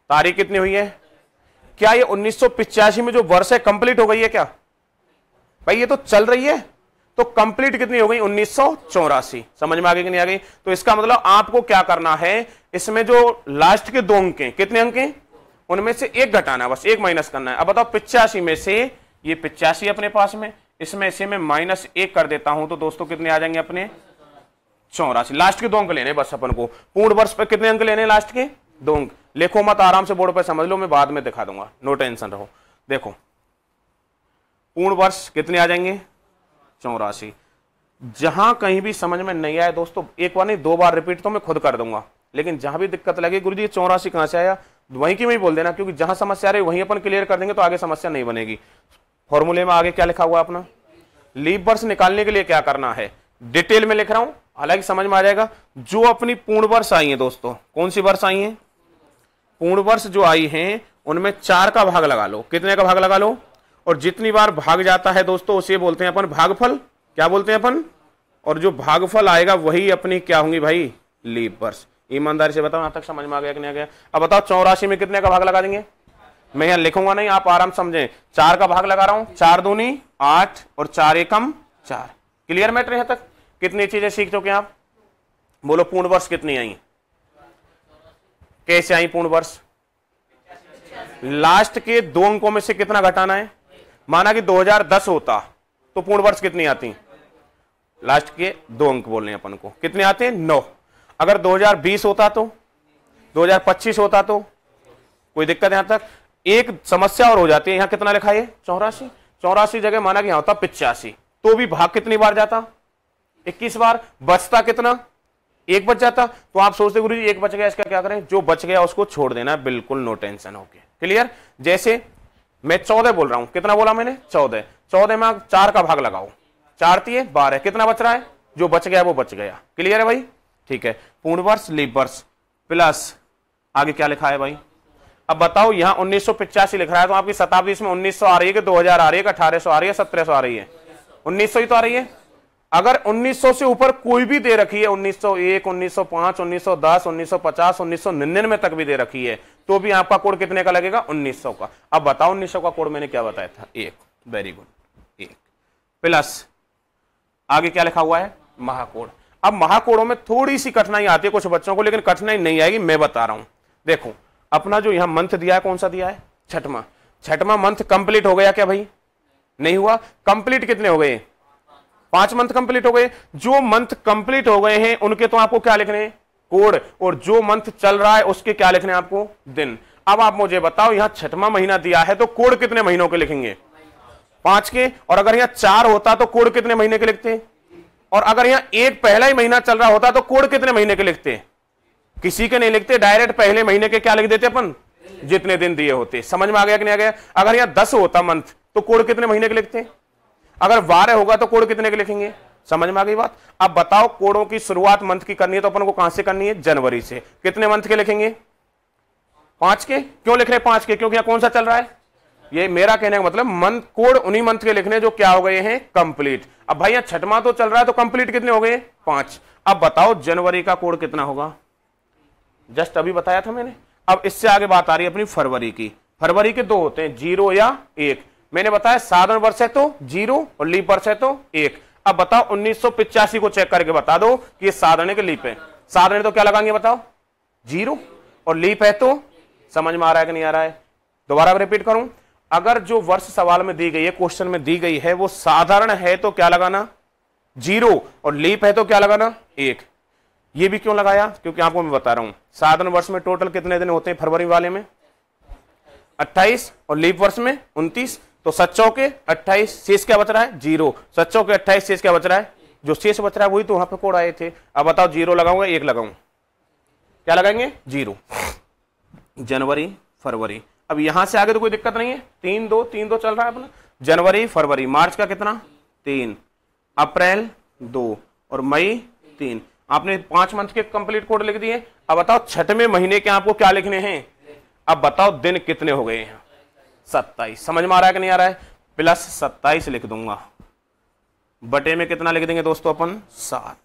तारीख कितनी हुई है। क्या ये 1985 में जो वर्ष है कंप्लीट हो गई है क्या, भाई ये तो चल रही है, तो कंप्लीट कितनी हो गई 1984। समझ में आ गई कि नहीं आ गई। तो इसका मतलब आपको क्या करना है, इसमें जो लास्ट के 2 अंक हैं, कितने अंक हैं, उनमें से 1 घटाना, बस 1 माइनस करना है। अब बताओ 85 में से, ये 85 अपने पास में, इसमें से मैं -1 कर देता हूं तो दोस्तों कितने आ जाएंगे अपने 84। लास्ट के 2 अंक लेने बस अपन को। पूर्ण वर्ष पर कितने अंक लेने, लास्ट के 2 अंक। लिखो मत, आराम से बोर्ड पर समझ लो, मैं बाद में दिखा दूंगा, नो टेंशन रहो। देखो पूर्ण वर्ष कितने आ जाएंगे 84। जहां कहीं भी समझ में नहीं आया दोस्तों, एक बार नहीं 2 बार रिपीट तो मैं खुद कर दूंगा, लेकिन जहां भी दिक्कत लगे गुरुजी 84 कहां से आया, वहीं की वहीं बोल देना, क्योंकि जहां समस्या आ रही है वहीं अपन क्लियर कर देंगे तो आगे समस्या नहीं बनेगी। फॉर्मूले में आगे क्या लिखा हुआ अपना, लीप वर्ष निकालने के लिए क्या करना है, डिटेल में लिख रहा हूं, हालांकि समझ में आ जाएगा। जो अपनी पूर्ण वर्ष आई है दोस्तों, कौन सी वर्ष आई है, पूर्ण वर्ष जो आई है उनमें 4 का भाग लगा लो। कितने का भाग लगा लो, और जितनी बार भाग जाता है दोस्तों उसे बोलते हैं अपन भागफल। क्या बोलते हैं अपन, और जो भागफल आएगा वही अपनी क्या होंगी भाई, लीप वर्ष। ईमानदारी से बताओ यहां तक समझ में आ गया कि नहीं आ गया। अब बताओ 84 में कितने का भाग लगा देंगे, मैं यहां लिखूंगा नहीं, आप आराम समझें। 4 का भाग लगा रहा हूं, 4 दूनी 8 और 4 एकम 4। क्लियर मैटर यहां तक, कितनी चीजें सीख चुके हैं आप, बोलो पूर्ण वर्ष कितनी आई, कैसे आई पूर्ण वर्ष, लास्ट के 2 अंकों में से कितना घटाना है। माना कि 2010 होता तो पूर्ण वर्ष कितनी आती, लास्ट के 2 अंक बोलने अपन को, कितने आते हैं 9। अगर 2020 होता तो, 2025 होता तो कोई दिक्कत यहां तक। एक समस्या और हो जाती है, यहां कितना लिखा है 84, 84 जगह माना कि यहां होता 85, तो भी भाग कितनी बार जाता, 21 बार। बचता कितना, 1 बच जाता। तो आप सोचते गुरुजी 1 बच गया, इसका क्या करें, जो बच गया उसको छोड़ देना, बिल्कुल नो टेंशन। Okay clear. जैसे मैं 14 बोल रहा हूं, कितना बोला मैंने 14, 14 में 4 का भाग लगाओ, 4 तिये 12, कितना बच रहा है, जो बच गया वो बच गया। क्लियर है भाई, ठीक है। पूर्ण वर्ष, लीप वर्ष प्लस आगे क्या लिखा है भाई। अब बताओ यहां 1985 लिख रहा है तो आपकी शताब्दी इसमें 1900 आ रही है कि 2000 आ रही है कि 1800 आ रही है, 1700 आ रही है, 1900 ही तो आ रही है। अगर 1900 से ऊपर कोई भी दे रखी है, 1901, 1905, 1910, 1950, 1999 तक भी दे रखी है, तो भी आपका कोड कितने का लगेगा 1900 का। अब बताओ 1900 का कोड मैंने क्या बताया था, 1। वेरी गुड, 1 प्लस आगे क्या लिखा हुआ है महाकोड। अब महाकोड़ों में थोड़ी सी कठिनाई आती है कुछ बच्चों को, लेकिन कठिनाई नहीं आएगी, मैं बता रहा हूं। देखो अपना जो यहां मंथ दिया है कौन सा दिया है, छठवां। छठवां मंथ कंप्लीट हो गया क्या भाई, नहीं हुआ। कंप्लीट कितने हो गए, 5 मंथ कंप्लीट हो गए। जो मंथ कंप्लीट हो गए हैं उनके तो आपको क्या लिखने हैं, कोड, और जो मंथ चल रहा है उसके क्या लिखने हैं आपको, दिन। अब आप मुझे बताओ यहां छठवां महीना दिया है तो कोड कितने महीनों के लिखेंगे, 5 के। और अगर यहां 4 होता तो कोड कितने महीने के लिखते, और अगर यहां 1 पहला ही महीना चल रहा होता तो कोड कितने महीने के लिखते, किसी के नहीं लिखते, डायरेक्ट पहले महीने के क्या लिख देते अपन, जितने दिन दिए होते। समझ में आ गया कि नहीं आ गया। अगर यहां 10 होता मंथ तो कोड कितने महीने के लिखते, अगर 12 होगा तो कोड कितने के लिखेंगे। समझ में आ गई बात। अब बताओ कोडों की शुरुआत मंथ की करनी है तो अपन को कहां से करनी है, जनवरी से। कितने मंथ के लिखेंगे, 5 के। क्यों लिख रहे 5 के, क्योंकि यहां कौन सा चल रहा है, ये मेरा कहने का मतलब मंथ कोड उन्हीं मंथ के लिखने जो क्या हो गए हैं कंप्लीट। अब भाई यहाँ छठवां तो चल रहा है तो कंप्लीट कितने हो गए 5। अब बताओ जनवरी का कोड कितना होगा, जस्ट अभी बताया था मैंने। अब इससे आगे बात आ रही है अपनी फरवरी की। फरवरी के 2 होते हैं 0 या 1। मैंने बताया साधारण वर्ष है तो 0 और लीप वर्ष है तो 1। अब बताओ 1985 को चेक करके बता दो कि ये साधारण है कि लीप है। साधारण है तो क्या लगाएंगे बताओ 0 और लीप है तो, समझ में आ रहा है कि नहीं आ रहा है? दोबारा रिपीट करूं, अगर जो वर्ष सवाल में दी गई है, क्वेश्चन में दी गई है, वो साधारण है तो क्या लगाना 0 और लीप है तो क्या लगाना 1। ये भी क्यों लगाया, क्योंकि आपको मैं बता रहा हूं साधारण वर्ष में टोटल कितने दिन होते हैं फरवरी वाले में 28 और लीप वर्ष में 29। तो 7 चौके 28, शेष क्या बच रहा है 0। 7 चौके 28, शेष क्या बच रहा है, जो शेष बच रहा है वही तो वहां पे कोड आए थे। अब बताओ 0 लगाऊंगा 1 लगाऊं, क्या लगाएंगे 0। जनवरी फरवरी, अब यहां से आगे तो कोई दिक्कत नहीं है, 3 2 चल रहा है अपना। जनवरी फरवरी, मार्च का कितना 3, अप्रैल 2 और मई 3। आपने 5 मंथ के कंप्लीट कोड लिख दिए। अब बताओ छठवें महीने के आपको क्या लिखने हैं, अब बताओ दिन कितने हो गए हैं 27। समझ में आ रहा है कि नहीं आ रहा है? प्लस 27 लिख दूंगा, बटे में कितना लिख देंगे दोस्तों अपन 7।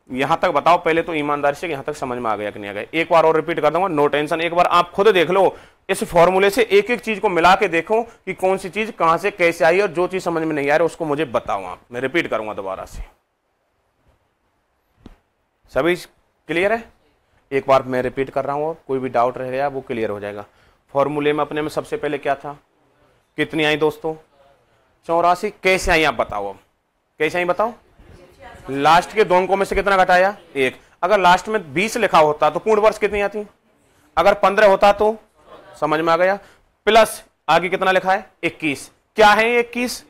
यहां तक बताओ पहले तो ईमानदारी से यहां तक समझ में आ गया कि नहीं आ गया? एक बार और रिपीट कर दूंगा, नो टेंशन। एक बार आप खुद देख लो, इस फॉर्मूले से एक एक चीज को मिला के देखो कि कौन सी चीज कहां से कैसे आई, और जो चीज समझ में नहीं आ रही उसको मुझे बताओ आप। मैं रिपीट करूंगा दोबारा से। सभी क्लियर है? एक बार मैं रिपीट कर रहा हूं और कोई भी डाउट रह गया वो क्लियर हो जाएगा। फॉर्मूले में अपने में सबसे पहले क्या था, कितनी आई दोस्तों 84। कैसे आई आप बताओ, अब कैसे आई बताओ? लास्ट के 2 अंकों में से कितना घटाया 1। अगर लास्ट में 20 लिखा होता तो पूर्ण वर्ष कितनी आती, अगर 15 होता तो, समझ में आ गया? प्लस आगे कितना लिखा है 21। क्या है 21?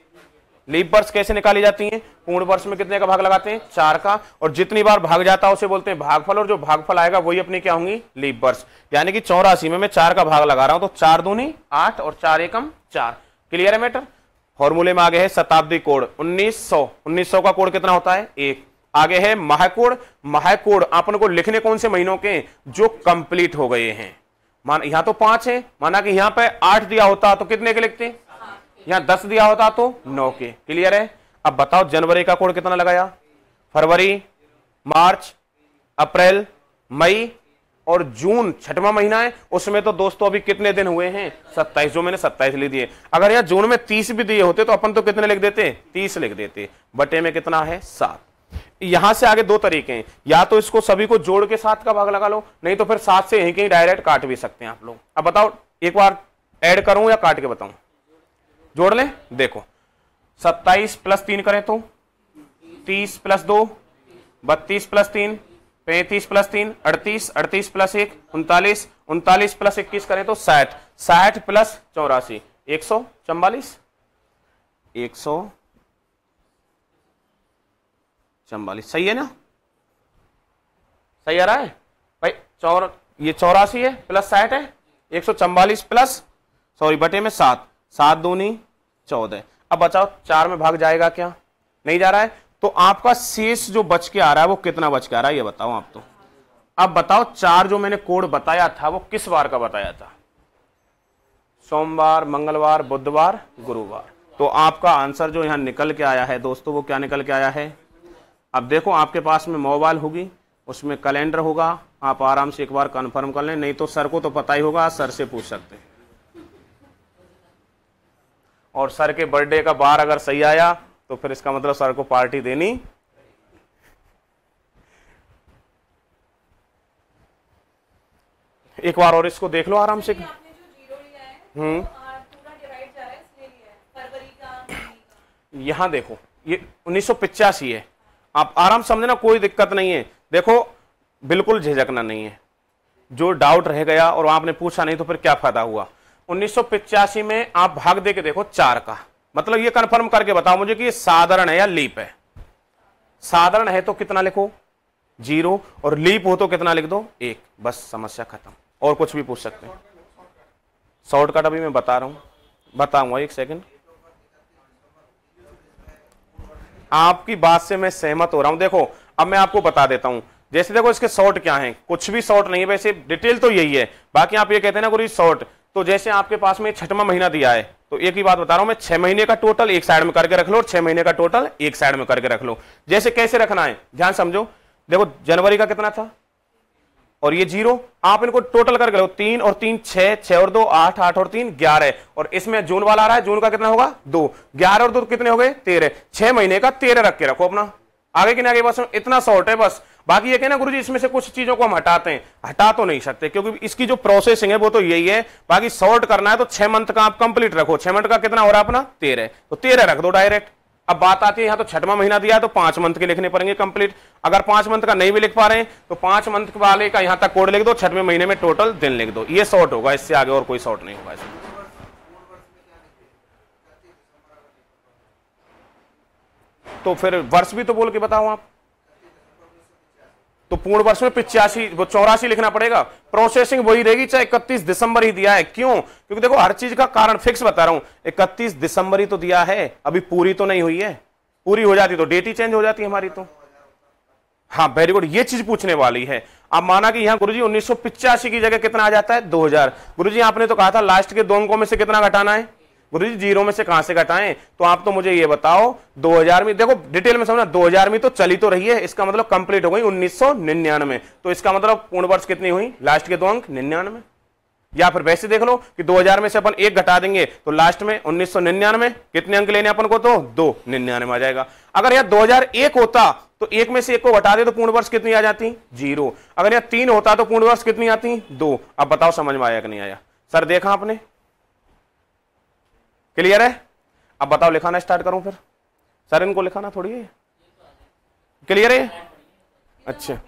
लीप वर्ष कैसे निकाली जाती है, पूर्ण वर्ष में कितने का भाग लगाते हैं 4 का, और जितनी बार भाग जाता है उसे बोलते हैं भागफल, और जो भागफल आएगा वही अपनी क्या होंगी लीप वर्ष। यानी कि 84 में मैं 4 का भाग लगा रहा हूं तो 4 दूनी 8 और 4 एकम 4। क्लियर है मैटर? फॉर्मूले में आगे है शताब्दी कोड 1900। 1900 का कोड कितना होता है 1। आगे है महाकोड। महाकोड अपन को लिखने कौन से महीनों के, जो कंप्लीट हो गए हैं। मान यहां तो 5 है, माना कि यहां पे 8 दिया होता तो कितने के लिखते, यहां 10 दिया होता तो 9 के। क्लियर है? अब बताओ जनवरी का कोड कितना लगाया, फरवरी, मार्च, अप्रैल, मई और जून छठवां महीना है, उसमें तो दोस्तों अभी कितने दिन हुए हैं 27, जो मैंने 27 लिख दिए। अगर यार जून में 30 भी दिए होते तो अपन तो कितने लिख देते 30 लिख देते। बटे में कितना है 7। यहां से आगे 2 तरीके हैं, या तो इसको सभी को जोड़ के 7 का भाग लगा लो, नहीं तो फिर 7 से यहीं कहीं डायरेक्ट काट भी सकते हैं आप लोग। अब बताओ एक बार ऐड करूं या काट के बताऊं, जोड़ लें। देखो 27 प्लस 3 करें तो 30 plus 2 32 plus 3 35 plus 3 38 38 plus 1 39 39 plus 21 करें तो 60 60 प्लस 84 144 144। सही है ना? सही आ रहा है भाई? ये 84 है प्लस 60 है 144 प्लस बटे में 7 7 दूनी 14। अब बचाओ 4 में भाग जाएगा क्या, नहीं जा रहा है, तो आपका शेष जो बच के आ रहा है वो कितना बच के आ रहा है ये बताओ आप तो। अब बताओ 4 जो मैंने कोड बताया था वो किस बार का बताया था, सोमवार, मंगलवार, बुधवार, गुरुवार। तो आपका आंसर जो यहां निकल के आया है दोस्तों वो क्या निकल के आया है। अब देखो आपके पास में मोबाइल होगी, उसमें कैलेंडर होगा, आप आराम से एक बार कंफर्म कर लें, नहीं तो सर को तो पता ही होगा, सर से पूछ सकते हैं। और सर के बर्थडे का बार अगर सही आया तो फिर इसका मतलब सर को पार्टी देनी। एक बार और इसको देख लो आराम से। यहां देखो ये 1985 है, आप आराम समझना, कोई दिक्कत नहीं है। देखो बिल्कुल झिझकना नहीं है, जो डाउट रह गया और आपने पूछा नहीं तो फिर क्या फायदा हुआ। 1985 में आप भाग दे के देखो 4 का, मतलब ये कंफर्म करके बताओ मुझे कि ये साधारण है या लीप है। साधारण है तो कितना लिखो 0 और लीप हो तो कितना लिख दो 1, बस समस्या खत्म। और कुछ भी पूछ सकते हैं। शॉर्टकट अभी मैं बता रहा हूं, बताऊंगा, एक सेकंड। आपकी बात से मैं सहमत हो रहा हूं। देखो अब मैं आपको बता देता हूं, जैसे देखो इसके शॉर्ट क्या हैं, कुछ भी शॉर्ट नहीं है, वैसे डिटेल तो यही है। बाकी आप ये कहते हैं ना गुरु शॉर्ट, तो जैसे आपके पास में 6वां महीना दिया है, तो एक ही बात बता रहा हूं मैं, 6 महीने का टोटल एक साइड में करके रख लो और 6 महीने का टोटल एक साइड में करके रख लो। जैसे कैसे रखना है ध्यान समझो। देखो जनवरी का कितना था और ये 0, आप इनको टोटल करके लो, 3 और 3 6, 6 और 2 8, 8 और 3 11, और इसमें जून वाला आ रहा है, जून का कितना होगा 2, 11 और 2 कितने हो गए 13, 6 महीने का 13 रख के रखो अपना, आगे कि नहीं आगे, बस इतना शॉर्ट है बस। बाकी ये कहना गुरुजी इसमें से कुछ चीजों को हम हटाते हैं, हटा तो नहीं सकते क्योंकि इसकी जो प्रोसेसिंग है वो तो यही है। बाकी शॉर्ट करना है तो 6 मंथ का आप कंप्लीट रखो, 6 मंथ का कितना हो रहा है अपना 13, तो 13 रख दो डायरेक्ट। अब बात आती है यहाँ तो 6वां महीना दिया है तो 5 मंथ के लिखने पड़ेंगे कंप्लीट। अगर 5 मंथ का नहीं भी लिख पा रहे हैं तो 5 मंथ वाले का यहाँ तक कोड लिख दो, 6वें महीने में टोटल दिन लिख दो, ये शॉर्ट होगा, इससे आगे और कोई शॉर्ट नहीं होगा इसमें। तो फिर वर्ष भी तो बोल के बताओ आप, तो पूर्ण वर्ष में 85 वो 84 लिखना पड़ेगा, प्रोसेसिंग वही रहेगी चाहे 31 दिसंबर ही दिया है। क्यों? क्योंकि देखो हर चीज का कारण फिक्स बता रहा हूं, 31 दिसंबर ही तो दिया है, अभी पूरी तो नहीं हुई है, पूरी हो जाती तो डेट ही चेंज हो जाती हमारी तो। हाँ वेरी गुड, ये चीज पूछने वाली है। अब माना कि यहाँ गुरुजी 1985 की जगह कितना आ जाता है 2000, गुरुजी आपने तो कहा था लास्ट के 2 अंकों में से कितना घटाना है, गुरुजी 0 में से कहां से घटाएं, तो आप तो मुझे ये बताओ 2000 में, देखो डिटेल में समझना, 2000 में तो चली तो रही है, इसका मतलब कंप्लीट हो गई 1999, तो इसका मतलब पूर्ण वर्ष कितनी हुई, लास्ट के 2 अंक 99। या फिर वैसे देख लो कि 2000 में से अपन 1 घटा देंगे तो लास्ट में 1999 कितने अंक लेने अपन को, तो 2, 99 आ जाएगा। अगर यह 2001 होता तो 1 में से 1 को घटा दे तो पूर्ण वर्ष कितनी आ जाती 0, अगर यह 3 होता तो पूर्ण वर्ष कितनी आती 2। अब बताओ समझ में आया कि नहीं आया? सर देखा आपने, क्लियर है? अब बताओ लिखाना स्टार्ट करूं फिर, सर इनको लिखाना थोड़ी है, क्लियर है? अच्छा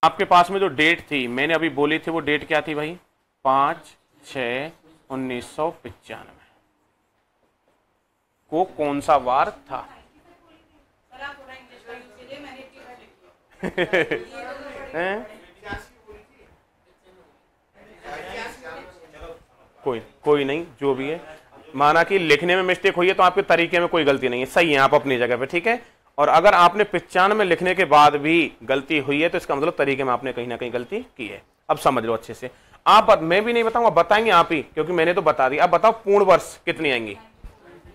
आपके पास में जो डेट थी मैंने अभी बोली थी वो डेट क्या थी भाई, 5/6/1995 को कौन सा वार था? कोई नहीं, जो भी है, माना कि लिखने में मिस्टेक हुई है तो आपके तरीके में कोई गलती नहीं है, सही है आप अपनी जगह पे, ठीक है। और अगर आपने 95 लिखने के बाद भी गलती हुई है तो इसका मतलब तरीके में आपने कहीं ना कहीं गलती की है। अब समझ लो अच्छे से, आप मैं भी नहीं बताऊंगा, बताएंगे आप ही, क्योंकि मैंने तो बता दिया। अब बताओ पूर्ण वर्ष कितनी आएंगी?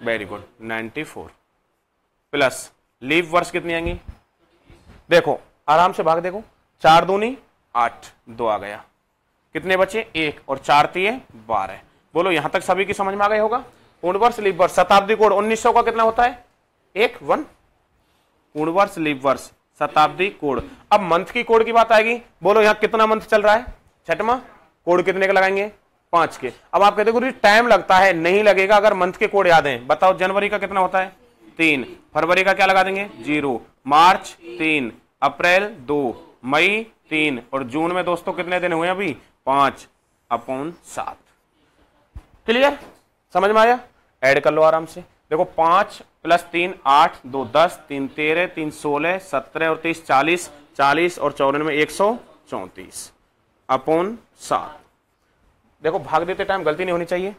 वेरी गुड, 94 प्लस लीव वर्ष कितनी आएंगी? देखो आराम से भाग, देखो 4 दूनी 8, 2 आ गया, कितने बचे 1 और 4 3 12। बोलो यहां तक सभी की समझ में आ गए होगा? पूर्ण वर्ष लीव वर्ष, शताब्दी कोड 1900 का कितना होता है 1 पूर्ण वर्ष लीव वर्ष शताब्दी कोड। अब मंथ की कोड की बात आएगी, बोलो यहाँ कितना मंथ चल रहा है 6वां, कोड कितने के लगाएंगे 5 के। अब आप कहते हो टाइम लगता है, नहीं लगेगा अगर मंथ के कोड याद है। बताओ जनवरी का कितना होता है 3, फरवरी का क्या लगा देंगे 0, मार्च 3, अप्रैल 2, मई 3 और जून में दोस्तों कितने दिन हुए अभी 5/7। क्लियर, समझ में आया? ऐड कर लो आराम से, देखो 5 + 3 8, 2 10, 3 13, 3 16, 17 और 23 40, 40 और 94 134/7। देखो भाग देते टाइम गलती नहीं होनी चाहिए,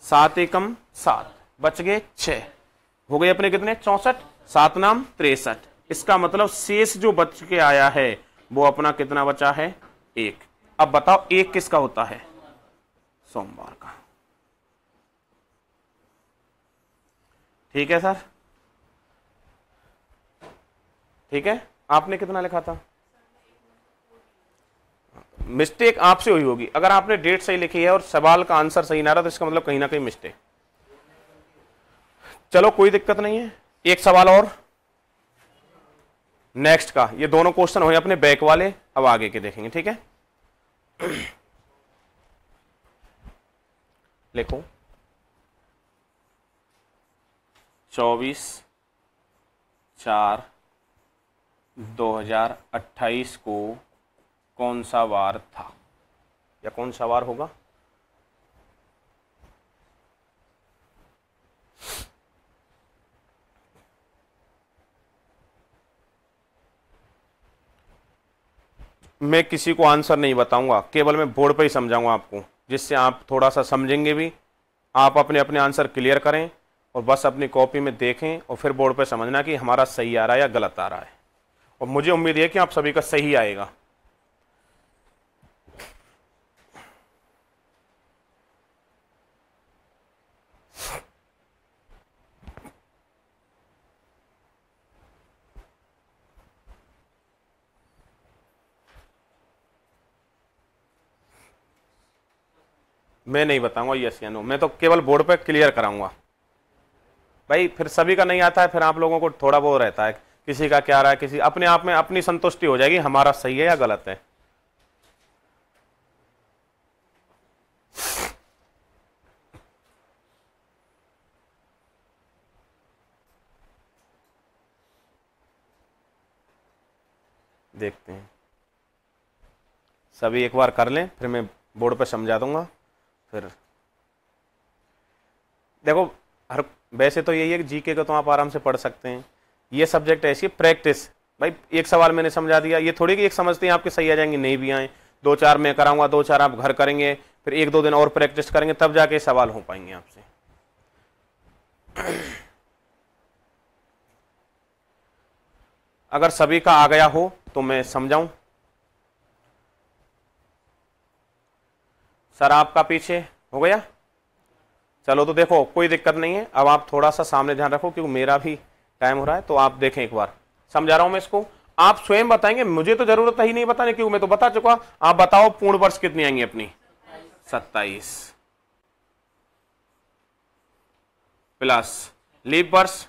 7 एकम 7, बच गए 6, हो गए अपने कितने 64, 7 नाम 63। इसका मतलब शेष जो बच के आया है वो अपना कितना बचा है 1। अब बताओ 1 किसका होता है? सोमवार का। ठीक है सर, ठीक है। आपने कितना लिखा था? मिस्टेक आपसे हुई होगी, अगर आपने डेट सही लिखी है और सवाल का आंसर सही ना रहा तो इसका मतलब कहीं ना कहीं मिस्टेक। चलो कोई दिक्कत नहीं है, एक सवाल और, नेक्स्ट का, ये दोनों क्वेश्चन हुए अपने बैक वाले, अब आगे के देखेंगे, ठीक है। लिखो 24/4/2028 को कौन सा वार था, या कौन सा वार होगा। मैं किसी को आंसर नहीं बताऊंगा, केवल मैं बोर्ड पे ही समझाऊंगा आपको, जिससे आप थोड़ा सा समझेंगे भी। आप अपने अपने आंसर क्लियर करें और बस अपनी कॉपी में देखें और फिर बोर्ड पे समझना कि हमारा सही आ रहा है या गलत आ रहा है। और मुझे उम्मीद है कि आप सभी का सही आएगा। मैं नहीं बताऊंगा यस या नो, मैं तो केवल बोर्ड पे क्लियर कराऊंगा भाई। फिर सभी का नहीं आता है, फिर आप लोगों को थोड़ा वो रहता है, किसी का क्या रहा है, किसी अपने आप में अपनी संतुष्टि हो जाएगी हमारा सही है या गलत है। देखते हैं, सभी एक बार कर लें, फिर मैं बोर्ड पे समझा दूंगा। फिर देखो, हर वैसे तो यही है कि जीके का तो आप आराम से पढ़ सकते हैं, ये सब्जेक्ट ऐसी प्रैक्टिस। भाई एक सवाल मैंने समझा दिया, ये थोड़ी कि एक समझते हैं आपके सही आ जाएंगे, नहीं भी आए। 2-4 मैं कराऊंगा, 2-4 आप घर करेंगे, फिर 1-2 दिन और प्रैक्टिस करेंगे, तब जाके सवाल हो पाएंगे आपसे। अगर सभी का आ गया हो तो मैं समझाऊं। सर आपका पीछे हो गया, चलो तो देखो कोई दिक्कत नहीं है। अब आप थोड़ा सा सामने ध्यान रखो, क्योंकि मेरा भी टाइम हो रहा है, तो आप देखें एक बार, समझा रहा हूं मैं इसको। आप स्वयं बताएंगे, मुझे तो जरूरत ही नहीं बताने, क्योंकि मैं तो बता चुका। आप बताओ पूर्ण वर्ष कितनी आएंगी अपनी, 27 प्लस लीप वर्ष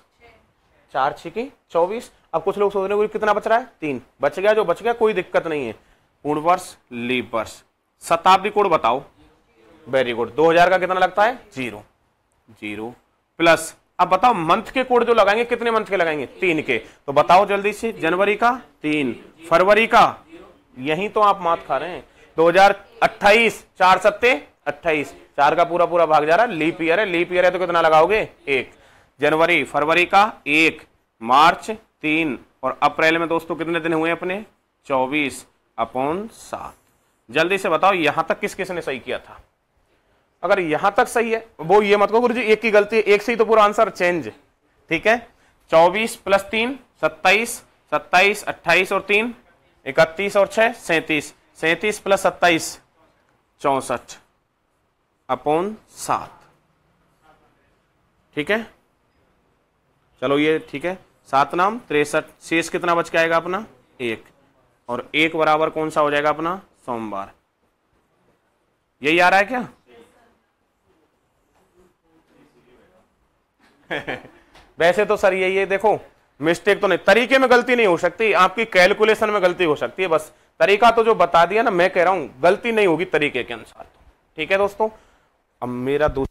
4×6 24। अब कुछ लोग सोच रहे हैं कितना बच रहा है, 3 बच गया, जो बच गया कोई दिक्कत नहीं है। पूर्ण वर्ष, लीप वर्ष, शताब्दी कोड बताओ। Very good. 2000 का कितना लगता है, 0 प्लस, अब बताओ मंथ के कोड जो लगाएंगे, कितने मंथ के लगाएंगे, 3 के। तो बताओ जल्दी से, जनवरी का 3, फरवरी का, यही तो आप मात खा रहे हैं, 2028, 4 सत्ते 28, 4 का पूरा पूरा भाग जा रहा है, लीप ईयर है, लीप ईयर है तो कितना लगाओगे, 1। जनवरी फरवरी का 1, मार्च 3, और अप्रैल में दोस्तों कितने दिन हुए अपने, 24/7। जल्दी से बताओ यहां तक किस किसने सही किया था। अगर यहां तक सही है, वो ये मत कहो गुरुजी एक की गलती है, एक से ही तो पूरा आंसर चेंज, ठीक है। 24 + 3 27, 27 28 और 3 31 और 6 37, 37 + 27 64/7, ठीक है। चलो ये ठीक है, 7 नाम 63, शेष कितना बच के आएगा अपना, 1, और 1 बराबर कौन सा हो जाएगा अपना, सोमवार। यही आ रहा है क्या? वैसे तो सर यही है, देखो मिस्टेक तो नहीं, तरीके में गलती नहीं हो सकती, आपकी कैलकुलेशन में गलती हो सकती है, बस तरीका तो जो बता दिया ना, मैं कह रहा हूं गलती नहीं होगी तरीके के अनुसार, तो ठीक है दोस्तों। अब मेरा दूसरा